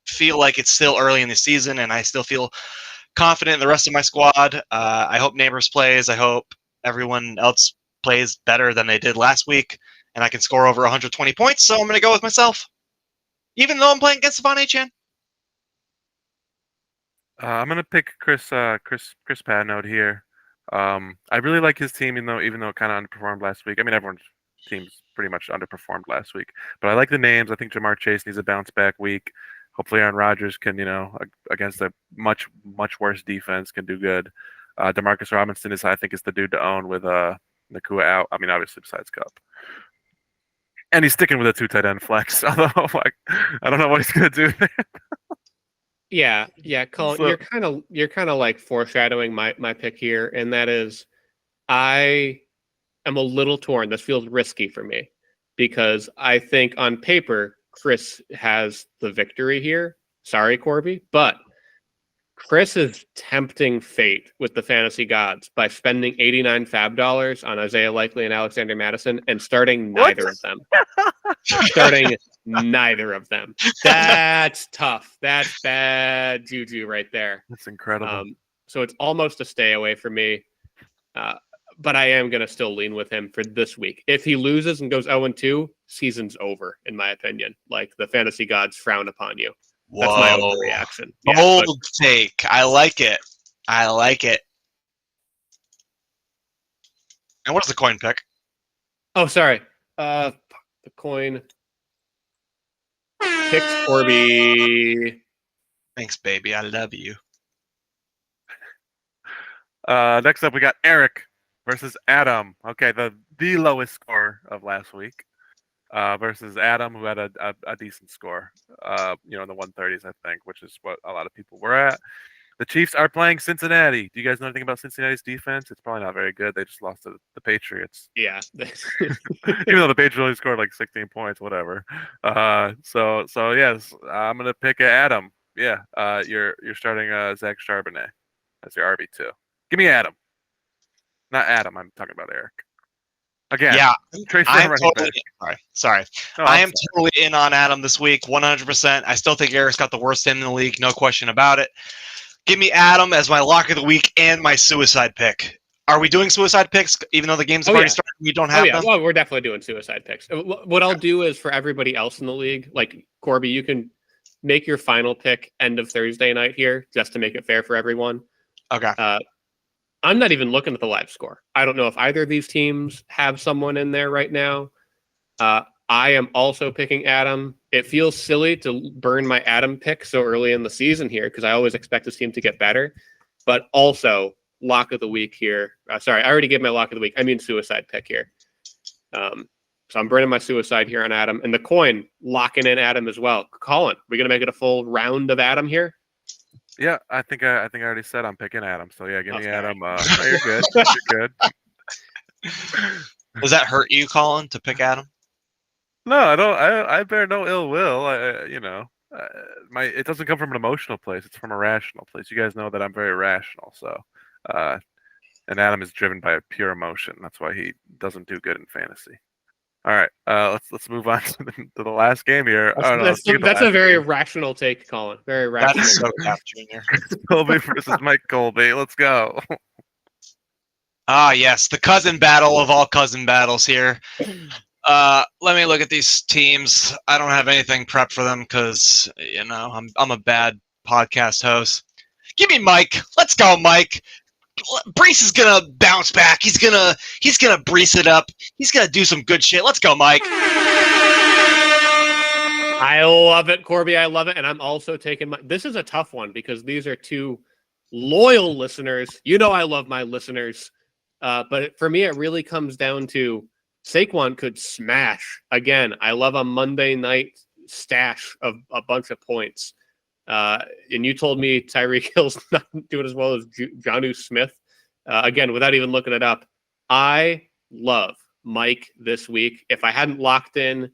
feel like it's still early in the season and I still feel confident in the rest of my squad. I hope Neighbors plays. I hope everyone else plays better than they did last week, and I can score over 120 points, so I'm going to go with myself, even though I'm playing against Savon Achan. I'm gonna pick Chris Padnode here. I really like his team, even though it kind of underperformed last week. I mean, everyone's team's pretty much underperformed last week, but I like the names. I think Jamar Chase needs a bounce back week. Hopefully, Aaron Rodgers can, against a much worse defense, can do good. Demarcus Robinson I think is the dude to own with Nakua out. I mean, obviously besides Cup. And he's sticking with a 2 tight end flex. Although, I don't know what he's gonna do there. Yeah, Colin, So- you're kind of like foreshadowing my pick here, and that is, I am a little torn. This feels risky for me because I think on paper Chris has the victory here. Sorry, Corby, but Chris is tempting fate with the fantasy gods by spending 89 fab dollars on Isaiah Likely and Alexander Madison and starting neither of them. Starting neither of them. That's tough. That's bad juju right there. That's incredible. So it's almost a stay away for me. But I am going to still lean with him for this week. If he loses and goes 0-2, season's over, in my opinion. Like, the fantasy gods frown upon you. That's my overreaction. Bold take. I like it. I like it. And what is the coin pick? Oh, sorry. The coin picks Corby. Thanks, baby. I love you. Next up, we got Eric versus Adam. Okay, the lowest score of last week. Versus Adam, who had a decent score, in the 130s, I think, which is what a lot of people were at. The Chiefs are playing Cincinnati. Do you guys know anything about Cincinnati's defense? It's probably not very good. They just lost to the Patriots. Yeah. Even though the Patriots only scored like 16 points, whatever. So yes, I'm gonna pick Adam. Yeah, you're starting Zach Charbonnet as your RB2. Give me Adam. Not Adam. I'm talking about Eric. Again, yeah, I'm totally. Sorry. I am totally in on Adam this week, 100%. I still think Eric's got the worst team in the league, no question about it. Give me Adam as my lock of the week and my suicide pick. Are we doing suicide picks, even though the games have already started? We don't have them. Well, we're definitely doing suicide picks. What I'll do is for everybody else in the league, like Corby, you can make your final pick end of Thursday night here, just to make it fair for everyone. Okay. I'm not even looking at the live score. I don't know if either of these teams have someone in there right now. I am also picking Adam. It feels silly to burn my Adam pick so early in the season here because I always expect this team to get better. But also, lock of the week here. Sorry, I already gave my lock of the week. I mean suicide pick here. So I'm burning my suicide here on Adam. And the coin, locking in Adam as well. Colin, we're going to make it a full round of Adam here? Yeah, I think I already said I'm picking Adam. So yeah, give me Adam. No, you're good. You're good. Does that hurt you, Colin, to pick Adam? No, I don't. I bear no ill will. It doesn't come from an emotional place. It's from a rational place. You guys know that I'm very rational. So, and Adam is driven by a pure emotion. That's why he doesn't do good in fantasy. All right, let's move on to the last game here. That's a very rational take, Colin. Very rational. That's so Cap Jr. Colby versus Mike Colby. Let's go. Ah, yes, the cousin battle of all cousin battles here. Let me look at these teams. I don't have anything prepped for them because I'm a bad podcast host. Give me Mike. Let's go, Mike. Brees is gonna bounce back. He's gonna breeze it up. He's gonna do some good shit. Let's go, Mike. I love it, Corby. I love it, and I'm also taking this is a tough one because these are two loyal listeners. You know I love my listeners, but for me, it really comes down to Saquon could smash again. I love a Monday night stash of a bunch of points. And you told me Tyreek Hill's not doing as well as Jonnu Smith. Again, without even looking it up, I love Mike this week. If I hadn't locked in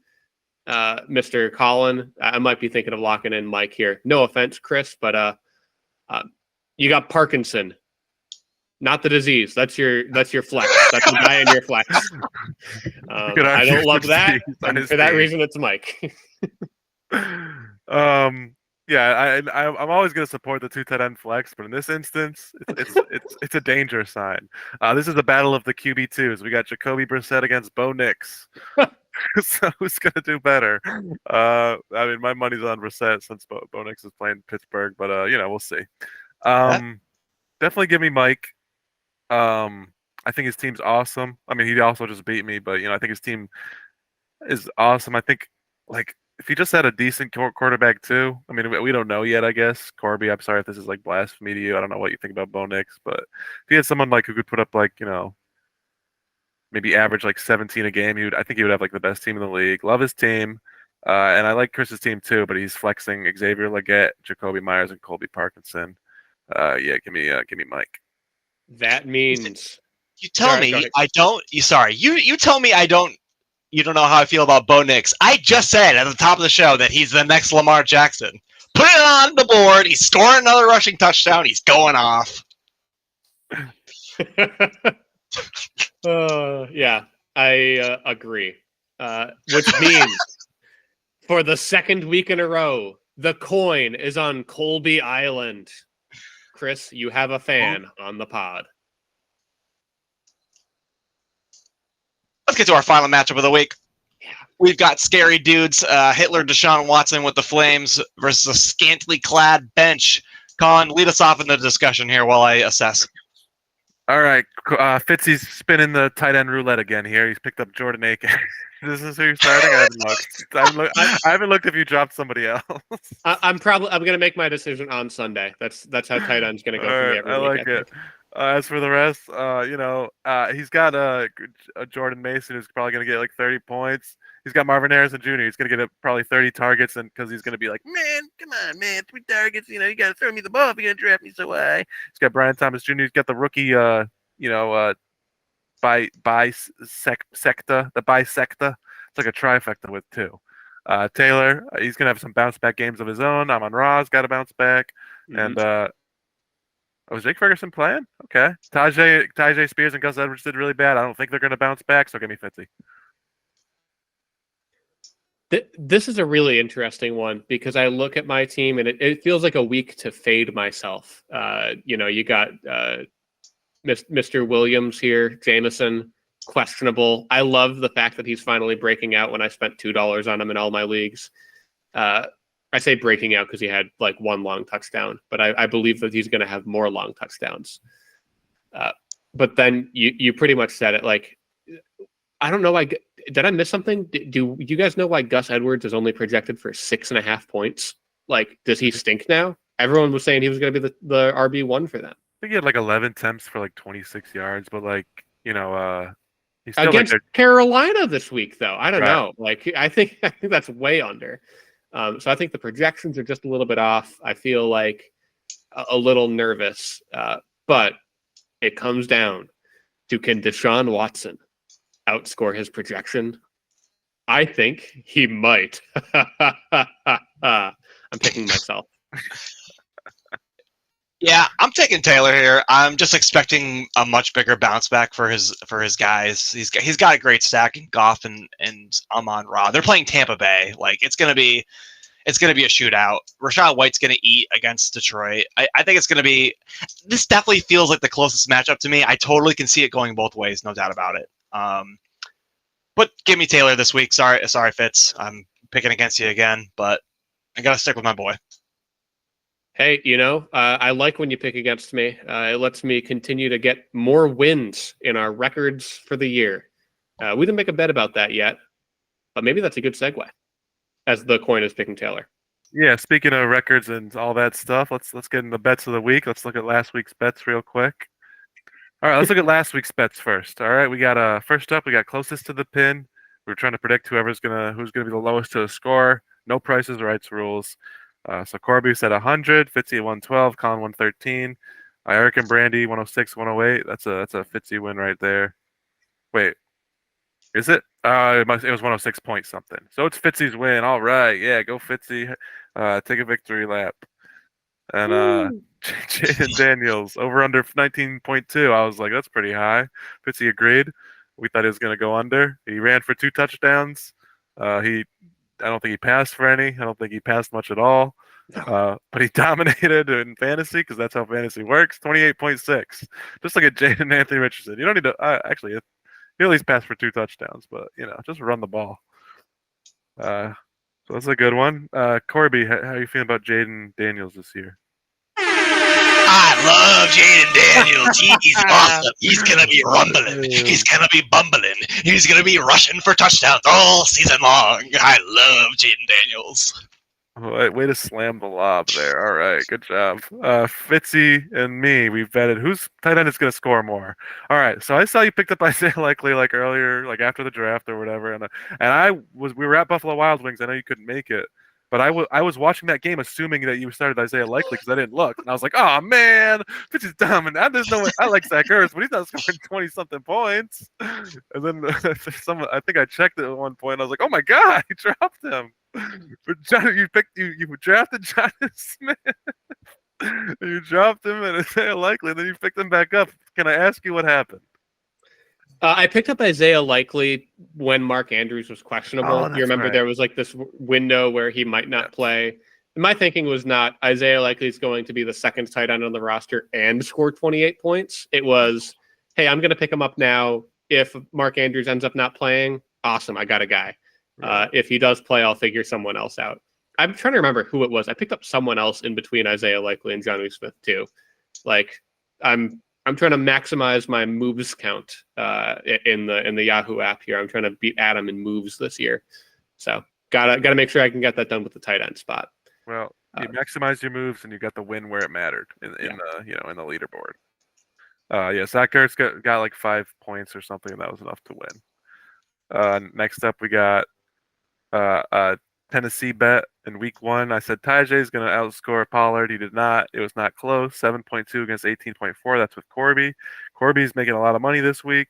Mr. Colin, I might be thinking of locking in Mike here. No offense, Chris, but you got Parkinson, not the disease. That's your flex. That's the guy in your flex. I don't love that. For that reason, it's Mike. Yeah, I'm always going to support the 2 tight end flex, but in this instance, it's a danger sign. This is the battle of the QB2s. We got Jacoby Brissett against Bo Nix. So who's going to do better? My money's on Brissett since Bo Nix is playing Pittsburgh, but we'll see. Definitely give me Mike. I think his team's awesome. I mean, he also just beat me, but I think his team is awesome. I think if he just had a decent quarterback too, I mean, we don't know yet, I guess. Corby, I'm sorry if this is like blasphemy to you. I don't know what you think about Bo Nix, but if he had someone who could put up maybe average 17 a game, I think he would have the best team in the league. Love his team. And I like Chris's team too, but he's flexing Xavier Legette, Jacoby Myers, and Colby Parkinson. Give me Mike. That means you tell me I don't. You tell me I don't you don't know how I feel about Bo Nix. I just said at the top of the show that he's the next Lamar Jackson. Put it on the board. He's scoring another rushing touchdown. He's going off. Yeah, I agree. Which means for the second week in a row, the coin is on Colby Island. Chris, you have a fan on the pod. Let's get to our final matchup of the week. Yeah. We've got scary dudes, Hitler, Deshaun Watson with the Flames versus a scantily clad bench. Colin, lead us off in the discussion here while I assess. All right, Fitzy's spinning the tight end roulette again here. He's picked up Jordan Akins. This is who you're starting. I haven't looked if you dropped somebody else. I'm gonna make my decision on Sunday. That's how tight end's gonna go for me every I week. like it. As for the rest, he's got a Jordan Mason who's probably gonna get like 30 points. He's got Marvin Harrison Jr. He's gonna get probably 30 targets, and because he's gonna be like, man, come on, man, 3 targets. You gotta throw me the ball if you're gonna draft me so high. He's got Brian Thomas Jr. He's got the rookie, bisecta. It's like a trifecta with 2. Taylor, he's gonna have some bounce back games of his own. Amon Ra's got to bounce back, and was Jake Ferguson playing? Okay, Tajay Spears and Gus Edwards did really bad. I don't think they're gonna bounce back. So give me 50. This is a really interesting one because I look at my team and it feels like a week to fade myself. You got Mr. Williams here, Jameson, questionable. I love the fact that he's finally breaking out when I spent $2 on him in all my leagues. I say breaking out because he had like 1 long touchdown, but I believe that he's going to have more long touchdowns. But then you pretty much said it. Like, I don't know why. Did I miss something? Do you guys know why Gus Edwards is only projected for 6.5 points? Like, does he stink now? Everyone was saying he was going to be the RB1 for them. I think he had like 11 attempts for like 26 yards, but like, he's still against like Carolina this week, though. I don't Right. know. Like, I think that's way under. So I think the projections are just a little bit off. I feel like a little nervous, but it comes down to, can Deshaun Watson outscore his projection? I think he might. I'm picking myself. Yeah, I'm taking Taylor here. I'm just expecting a much bigger bounce back for his guys. He's got a great stack in Goff and Amon Ra. They're playing Tampa Bay. Like, it's gonna be a shootout. Rachaad White's gonna eat against Detroit. I think it's gonna be. This definitely feels like the closest matchup to me. I totally can see it going both ways, no doubt about it. But give me Taylor this week. Sorry, Fitz. I'm picking against you again, but I gotta stick with my boy. Hey, I like when you pick against me. It lets me continue to get more wins in our records for the year. We didn't make a bet about that yet, but maybe that's a good segue, as the coin is picking Taylor. Yeah, speaking of records and all that stuff, let's get in the bets of the week. Let's look at last week's bets real quick. All right, let's look at last week's bets first. All right, we got first up, we got closest to the pin. We're trying to predict who's gonna be the lowest to the score. No prices, rights rules. So Corby said 100, Fitzy at 112, Colin 113, Eric and Brandy 106, 108. That's a Fitzy win right there. Wait, is it? It was 106 point something. So it's Fitzy's win. All right, yeah, go Fitzy. Take a victory lap. And Jaden Daniels over under 19.2. I was like, that's pretty high. Fitzy agreed. We thought he was going to go under. He ran for 2 touchdowns. I don't think he passed for any. I don't think he passed much at all. But he dominated in fantasy because that's how fantasy works. 28.6. Just look at Jaden Anthony Richardson. You don't need to actually. He at least passed for 2 touchdowns, but just run the ball. So that's a good one. Corby, how are you feeling about Jaden Daniels this year? I love Jaden Daniels. He's awesome. He's going to be rumbling. He's going to be bumbling. He's going to be rushing for touchdowns all season long. I love Jaden Daniels. Way to slam the lob there. All right, good job. Fitzy and me, we've betted whose tight end is going to score more. All right, so I saw you picked up Isaiah Likely like earlier, like after the draft or whatever, and we were at Buffalo Wild Wings. I know you couldn't make it, But I was watching that game assuming that you started Isaiah Likely because I didn't look, and I was like, oh man, Fitz is dumb, and there's no way I like Zach Ertz, but he's not scoring 20-something points. And then I think I checked it at one point. I was like, oh my god, he dropped him. But you drafted Jonathan Smith. You dropped him and Isaiah Likely, and then you picked him back up. Can I ask you what happened? I picked up Isaiah Likely when Mark Andrews was questionable. Oh, that's You remember right. there was like this window where he might not play. My thinking was not Isaiah Likely is going to be the second tight end on the roster and score 28 points. It was, hey, I'm going to pick him up now. If Mark Andrews ends up not playing, awesome, I got a guy. If he does play, I'll figure someone else out. I'm trying to remember who it was. I picked up someone else in between Isaiah Likely and Jonnu Smith too. Like I'm trying to maximize my moves count in the Yahoo app here. I'm trying to beat Adam in moves this year. So gotta make sure I can get that done with the tight end spot. Well, you maximized your moves and you got the win where it mattered in the leaderboard. Zach Ertz got like 5 points or something, and that was enough to win. Next up, we got Tennessee bet in week 1. I said Tajay is going to outscore Pollard. He did not. It was not close. 7.2 against 18.4. That's with Corby. Corby's making a lot of money this week,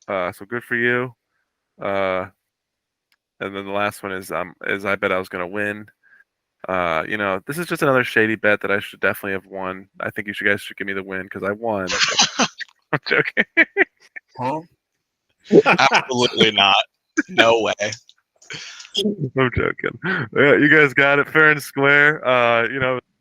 so good for you. And then the last one is I bet I was going to win. This is just another shady bet that I should definitely have won. I think guys should give me the win because I won. I'm joking. Huh? Absolutely not. No way. I'm joking. Yeah, you guys got it fair and square.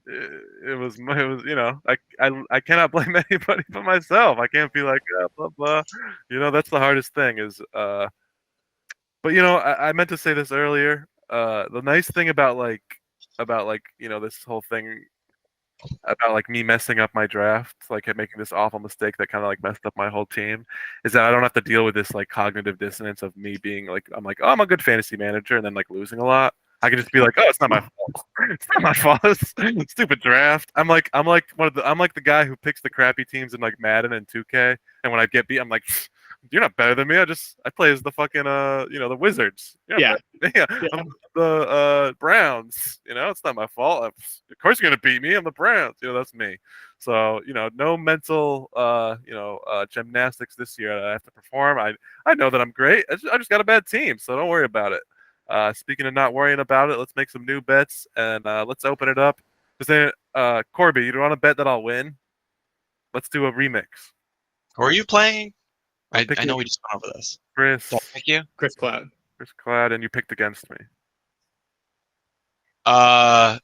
It was I cannot blame anybody but myself. I can't be like blah blah. That's the hardest thing is but I meant to say this earlier. The nice thing about this whole thing about me messing up my draft, making this awful mistake that kind of messed up my whole team, is that I don't have to deal with this cognitive dissonance of me being I'm a good fantasy manager and then losing a lot. I can just be like, oh, it's not my fault. It's not my fault. It's stupid draft. I'm like the guy who picks the crappy teams in Madden and 2K, and when I get beat, I'm like, you're not better than me. I play as the fucking the Wizards. Yeah. I'm the Browns. It's not my fault. Of course you're gonna beat me. I'm the Browns. That's me. So no mental gymnastics this year. I have to perform. I know that I'm great. I just got a bad team, so don't worry about it. Speaking of not worrying about it, let's make some new bets and let's open it up. Corby, you don't want to bet that I'll win? Let's do a remix. Who are you playing? I know we just went over this. Chris. Thank you. Chris Cloud. Chris Cloud, and you picked against me. No,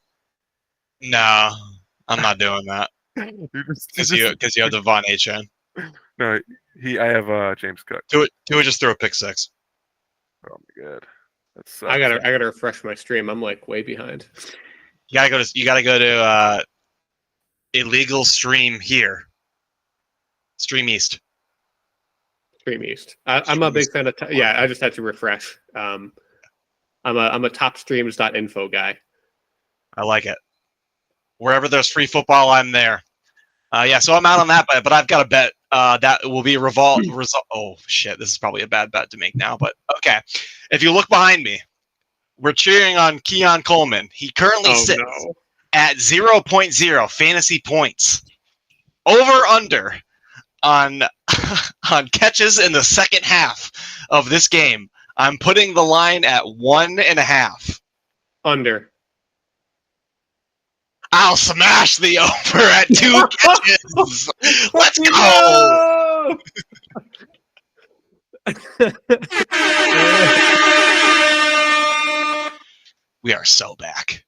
I'm not doing that. Because you have the Von H.N. No, I have James Cook. Do it. Just throw a pick six. Oh my god, that's. I gotta refresh my stream. I'm way behind. You gotta go to illegal stream here. Stream East. Stream East. I'm a big fan of. I just had to refresh. I'm a topstreams.info guy. I like it. Wherever there's free football, I'm there. So I'm out on that bet, but I've got a bet that will be result. Oh shit, this is probably a bad bet to make now, but okay. If you look behind me, we're cheering on Keon Coleman. He currently sits at 0.0 fantasy points. Over under on catches in the second half of this game. I'm putting the line at 1.5. Under. I'll smash the over at 2 catches. Let's go. We are so back.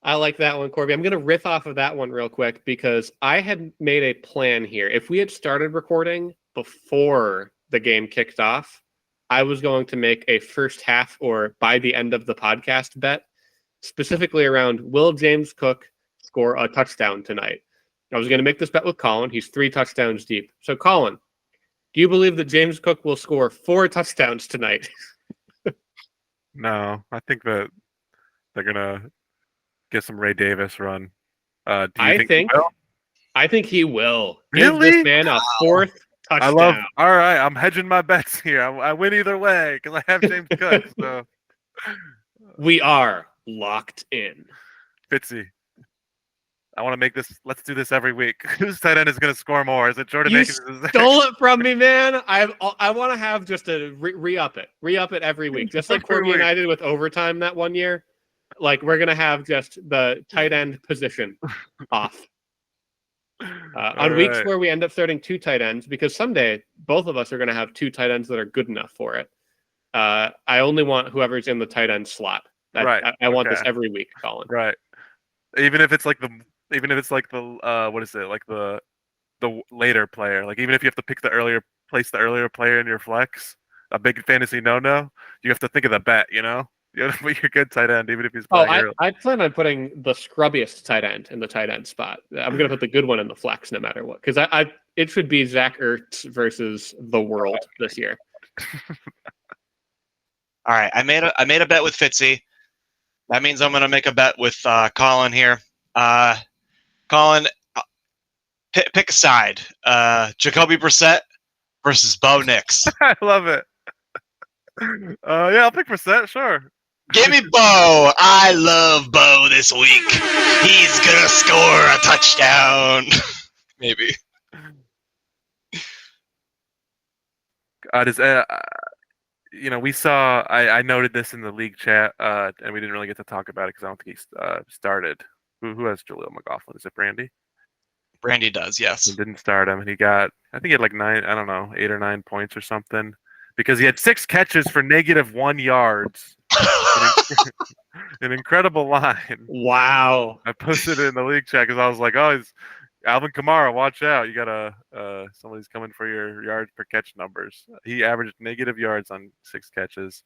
I like that one, Corby. I'm going to riff off of that one real quick because I had made a plan here. If we had started recording before the game kicked off, I was going to make a first half or by the end of the podcast bet, specifically around will James Cook score a touchdown tonight? I was going to make this bet with Colin. He's 3 touchdowns deep. So, Colin, do you believe that James Cook will score 4 touchdowns tonight? No, I think that they're going to get some Ray Davis run. I think he will. Really? Give this man a 4th touchdown. All right, I'm hedging my bets here. I win either way because I have James Cook. So we are locked in. Fitzy, I want to make this. Let's do this every week. Whose tight end is going to score more? Is it Jordan You Akins? stole it from me, man. I want to have just a re-up it every week, just like Every Corby and week. I did with overtime that one year. Like we're gonna have just the tight end position off on weeks right. where we end up starting 2 tight ends, because someday both of us are gonna have 2 tight ends that are good enough for it. I only want whoever's in the tight end slot. Right. I want this Okay. every week, Colin. Right. Even if it's like the what is it, like the later player, like even if you have to place the earlier player in your flex, a big fantasy no, you have to think of the bet, you know. You have to put your good tight end even if he's playing early. I plan on putting the scrubbiest tight end in the tight end spot. I'm gonna put the good one in the flex no matter what, because it should be Zach Ertz versus the world this year. All right, I made a bet with Fitzy. That means I'm gonna make a bet with Colin here. Colin, pick a side. Jacoby Brissett versus Bo Nix. I love it. Yeah, I'll pick Brissett, sure. Give me Bo. I love Bo this week. He's gonna score a touchdown. Maybe. We saw. I noted this in the league chat, and we didn't really get to talk about it because I don't think he started. Who has Jaleel McLaughlin? Is it Brandy? Brandy does, yes. He didn't start him, and I think he had like 9. I don't know, 8 or 9 points or something, because he had 6 catches for -1 yards. An incredible line. Wow. I posted it in the league chat because I was like, "Oh, he's Alvin Kamara. Watch out! You gotta somebody's coming for your yards per catch numbers." He averaged negative yards on 6 catches.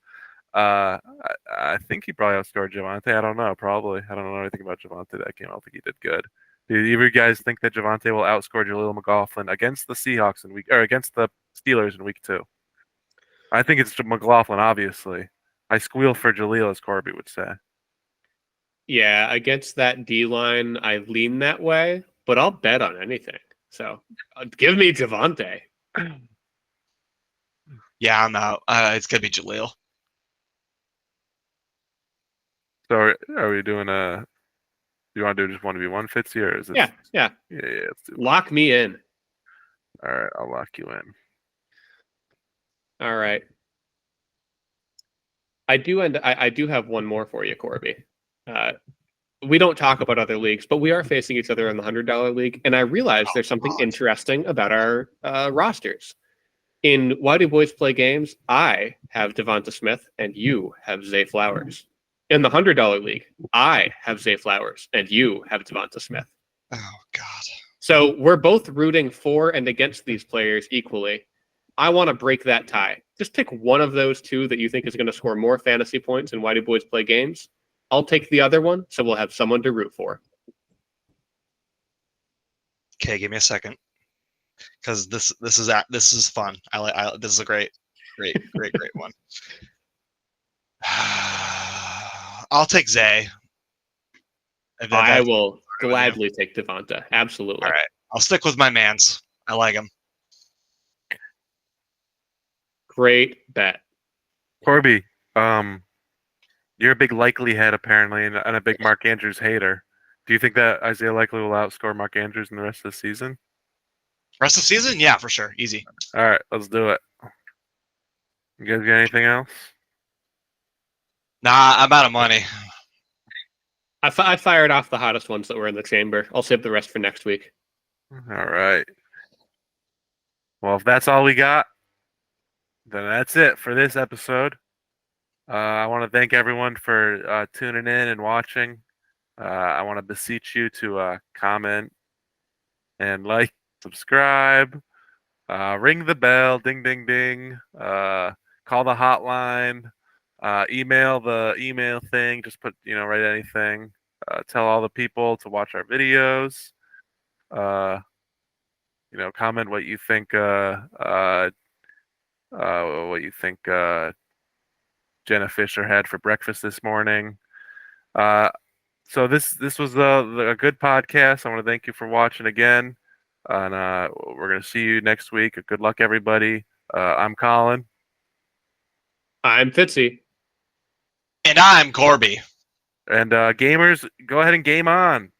I think he probably outscored Javonte. I don't know. Probably. I don't know anything about Javonte that game. I don't think he did good. Do either of you guys think that Javonte will outscore Jaleel McLaughlin against the Seahawks against the Steelers in week 2? I think it's McLaughlin, obviously. I squeal for Jaleel, as Corby would say. Yeah, against that D line, I lean that way, but I'll bet on anything. So give me Javonte. Yeah, I'm out. It's gonna be Jaleel. So are we doing do you want to do just 1v1 Fitzy, or is it? Yeah. Yeah, let's do it. Lock me in. All right, I'll lock you in. All right. I do have one more for you, Corby. We don't talk about other leagues, but we are facing each other in the $100 league, and I realized there's something interesting about our rosters. In Why Do Boys Play Games, I have Devonta Smith, and you have Zay Flowers. In the $100 league, I have Zay Flowers, and you have Devonta Smith. Oh God. So we're both rooting for and against these players equally. I want to break that tie. Just pick one of those 2 that you think is going to score more fantasy points in Why Do Boys Play Games. I'll take the other one, so we'll have someone to root for. Okay, give me a second, because this is fun. This is a great one. I'll take Zay. I will gladly take Devonta. Absolutely. All right, I'll stick with my mans. I like him. Great bet. Corby, you're a big Likely head apparently, and a big Mark Andrews hater. Do you think that Isaiah Likely will outscore Mark Andrews in the rest of the season? Rest of the season? Yeah, for sure. Easy. All right, let's do it. You guys got anything else? Nah, I'm out of money. I fired off the hottest ones that were in the chamber. I'll save the rest for next week. All right. Well, if that's all we got, then that's it for this episode. I want to thank everyone for tuning in and watching. I want to beseech you to comment and like, subscribe, ring the bell, ding, ding, ding, call the hotline, email the email thing, just write anything, tell all the people to watch our videos, comment what you think, Jenna Fisher had for breakfast this morning. So this was a good podcast. I want to thank you for watching again, and we're gonna see you next week. Good luck, everybody. I'm Colin. I'm Fitzy. And I'm Corby. And gamers, go ahead and game on.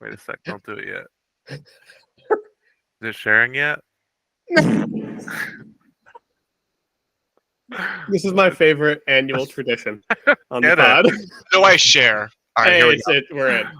Wait a sec, don't do it yet. Is it sharing yet? This is my favorite annual tradition on the Get it. pod. How do I share? All right, here we go. We're in.